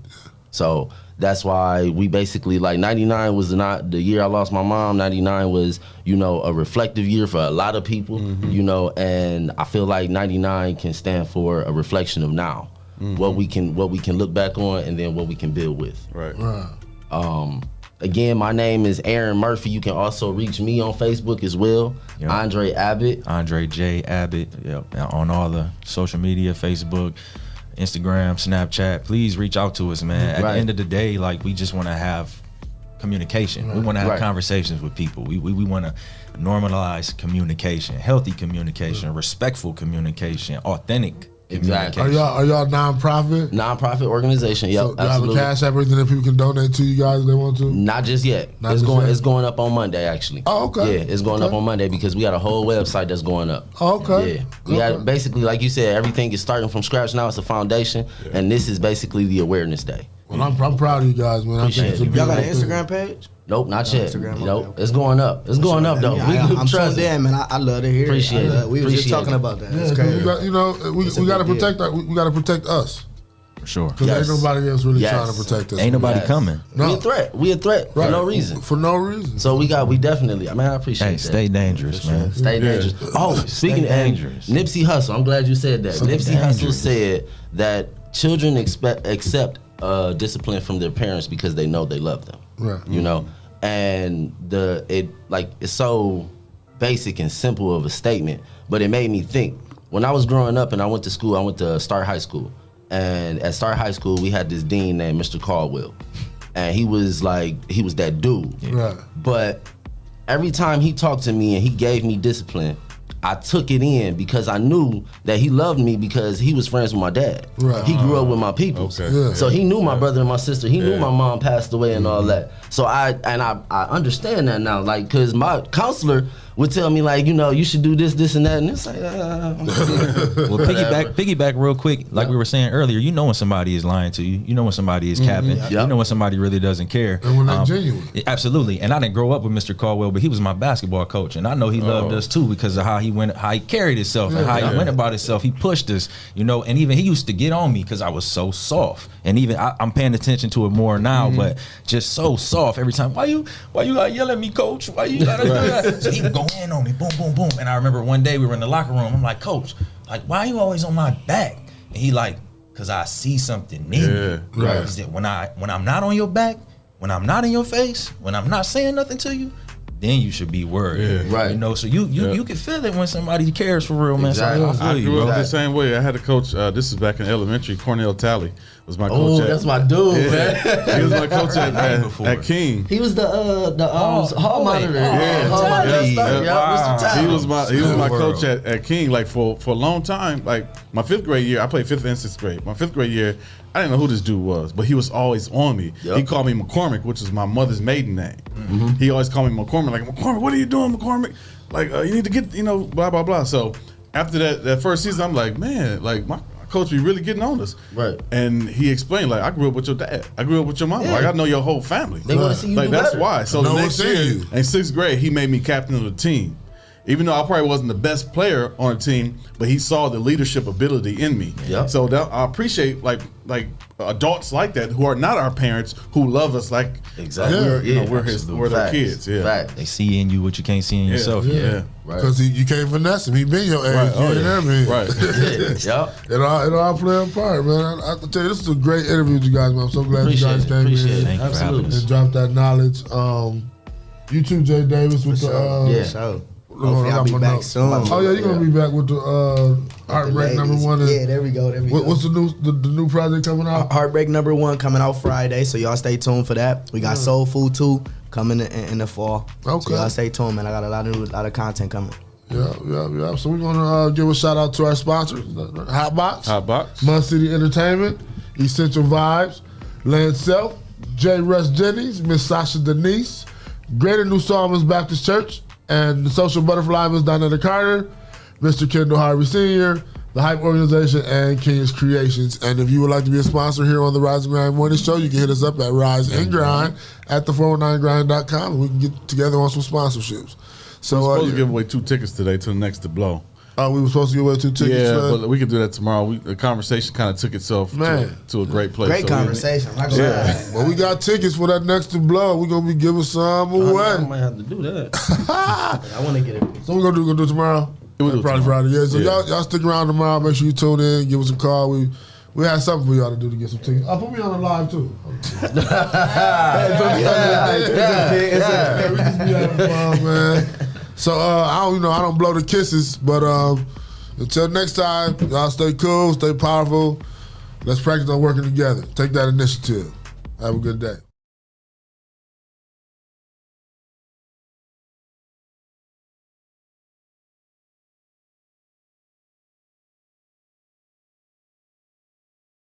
So that's why we basically, like, 99 was not the year I lost my mom. 99 was, you know, a reflective year for a lot of people, you know, and I feel like 99 can stand for a reflection of now. What we can look back on, and then what we can build with. Right. Again, my name is Aaron Murphy. You can also reach me on Facebook as well. Yep. Andre Abbott. Andre J. Abbott. Yep. On all the social media, Facebook, Instagram, Snapchat. Please reach out to us, man. At the end of the day, like, we just want to have communication. We want to have conversations with people. We want to normalize communication, healthy communication, respectful communication, authentic Exactly. Are y'all nonprofit? Nonprofit organization. Yep. So you have a absolutely. cash app, everything that people can donate to you guys if they want to? Not just yet. Not just yet? It's going up on Monday, actually. Oh, okay. Yeah, it's going up on Monday because we got a whole website that's going up. Oh, okay. Yeah. We got basically, like you said, everything is starting from scratch now. It's a foundation, and this is basically the awareness day. Well, I'm proud of you guys, man. I think it's a Y'all got an beautiful thing. Instagram page? Nope, not yet. Instagram, Nope, okay. it's going up. It's going up though. I'm tuned in, man. I love to hear Appreciate it. it. We were just Appreciate talking it. about that. Yeah, It's 'cause crazy. we got, we It's a got to big protect we got to protect us. For sure. Because ain't nobody else really trying to protect us. Ain't nobody coming. No. We a threat. We a threat for no reason. For no reason. So we definitely. I mean, I appreciate that. Stay dangerous, man. Stay dangerous. Oh, speaking of dangerous. Nipsey Hussle, I'm glad you said that. Stay Nipsey Hussle dangerous. said that children accept discipline from their parents because they know they love them. Right. You know, and it's so basic and simple of a statement, but it made me think. When I was growing up and I went to school, I went to Start High School, and at Start High School we had this dean named Mr. Caldwell, and he was that dude. Right. But every time he talked to me and he gave me discipline, I took it in because I knew that he loved me because he was friends with my dad. Right. He grew up with my people. Okay. Yeah. So he knew my brother and my sister. He knew my mom passed away and all that. So I understand that now, like, cause my counselor would tell me, like, you know, you should do this and that, and it's like, Well, piggyback real quick, like we were saying earlier, you know when somebody is lying to you, you know when somebody is capping, you know when somebody really doesn't care. And when they're genuine. Absolutely. And I didn't grow up with Mr. Caldwell, but he was my basketball coach, and I know he loved us too because of how he carried himself and how he went about himself. He pushed us, you know, and even he used to get on me because I was so soft. And even I'm paying attention to it more now, but just so soft every time. Why you gotta yell at me, coach? Why you gotta do that? So he would go in on me, boom, boom, boom. And I remember one day we were in the locker room. I'm like, Coach, like, why are you always on my back? And he like, cause I see something in you. Right. Is that when I'm not on your back, when I'm not in your face, when I'm not saying nothing to you, then you should be worried. Right. You know, so you can feel it when somebody cares for real, man. Exactly. So I I feel you, grew bro. up the same way. I had a coach. This is back in elementary. Cornell Talley was my coach. oh, that's my dude, man. He was my coach before. at King. He was the hall monitor. Yeah. Hall monitor. Wow. Mr. Talley. He was my World. coach at King. Like for a long time. Like my 5th grade year, I played 5th and 6th grade. My 5th grade year, I didn't know who this dude was, but he was always on me. Yep. He called me McCormick, which is my mother's maiden name. He always called me McCormick. Like, McCormick, what are you doing, McCormick? Like, you need to get, blah blah blah. So after that first season, I'm like, man, like my coach be really getting on us. Right. And he explained, like, I grew up with your dad. I grew up with your mom. Like, I know your whole family. They want to see you Like, do that's better. why. So No the one next see year, you. in 6th grade, he made me captain of the team. Even though I probably wasn't the best player on the team, but he saw the leadership ability in me. Yep. So I appreciate like adults like that who are not our parents who love us like exactly. we're their kids. Yeah, Fact. They see in you what you can't see in yourself. Yeah. Because you can't finesse him. He been your age. Right. Yep. It all play a part, man. I tell you, this is a great interview with you guys, man. I'm so glad you guys came in and dropped that knowledge. You too, Jay Davis, with the Hopefully I'll be back soon. Oh yeah, you're gonna be back with the Heartbreak #1. Yeah, there we go. What's the new project coming out? Heartbreak #1 coming out Friday, so y'all stay tuned for that. We got Soul Food 2 coming in the fall. Okay. So y'all stay tuned, man. I got a lot of content coming. Yeah. So we're gonna give a shout out to our sponsors: Hotbox, Mud City Entertainment, Essential Vibes, Land Self, J. Russ Jennings, Miss Sasha Denise, Greater New Psalmist Baptist Church, and the Social Butterfly, Ms. Donetta Carter, Mr. Kendall Harvey Sr., the Hype Organization, and Kenya's Creations. And if you would like to be a sponsor here on the Rise and Grind Morning Show, you can hit us up at Rise and Grind at the419grind.com, and we can get together on some sponsorships. So we're supposed to give away 2 tickets today to the Next to Blow. Oh, we were supposed to give away 2 tickets. Yeah, but we can do that tomorrow. The conversation kind of took itself to a great place. Great conversation. Well, we got tickets for that Next to Blow. We're gonna be giving some away. I might have to do that. I want to get it. So we're gonna do it tomorrow. We'll do probably tomorrow. Friday. Yeah. So y'all stick around tomorrow. Make sure you tune in. Give us a call. We have something for y'all to do to get some tickets. Put me on the live too. We just be having fun, man. So I don't blow the kisses, but until next time, y'all stay cool, stay powerful. Let's practice on working together. Take that initiative. Have a good day.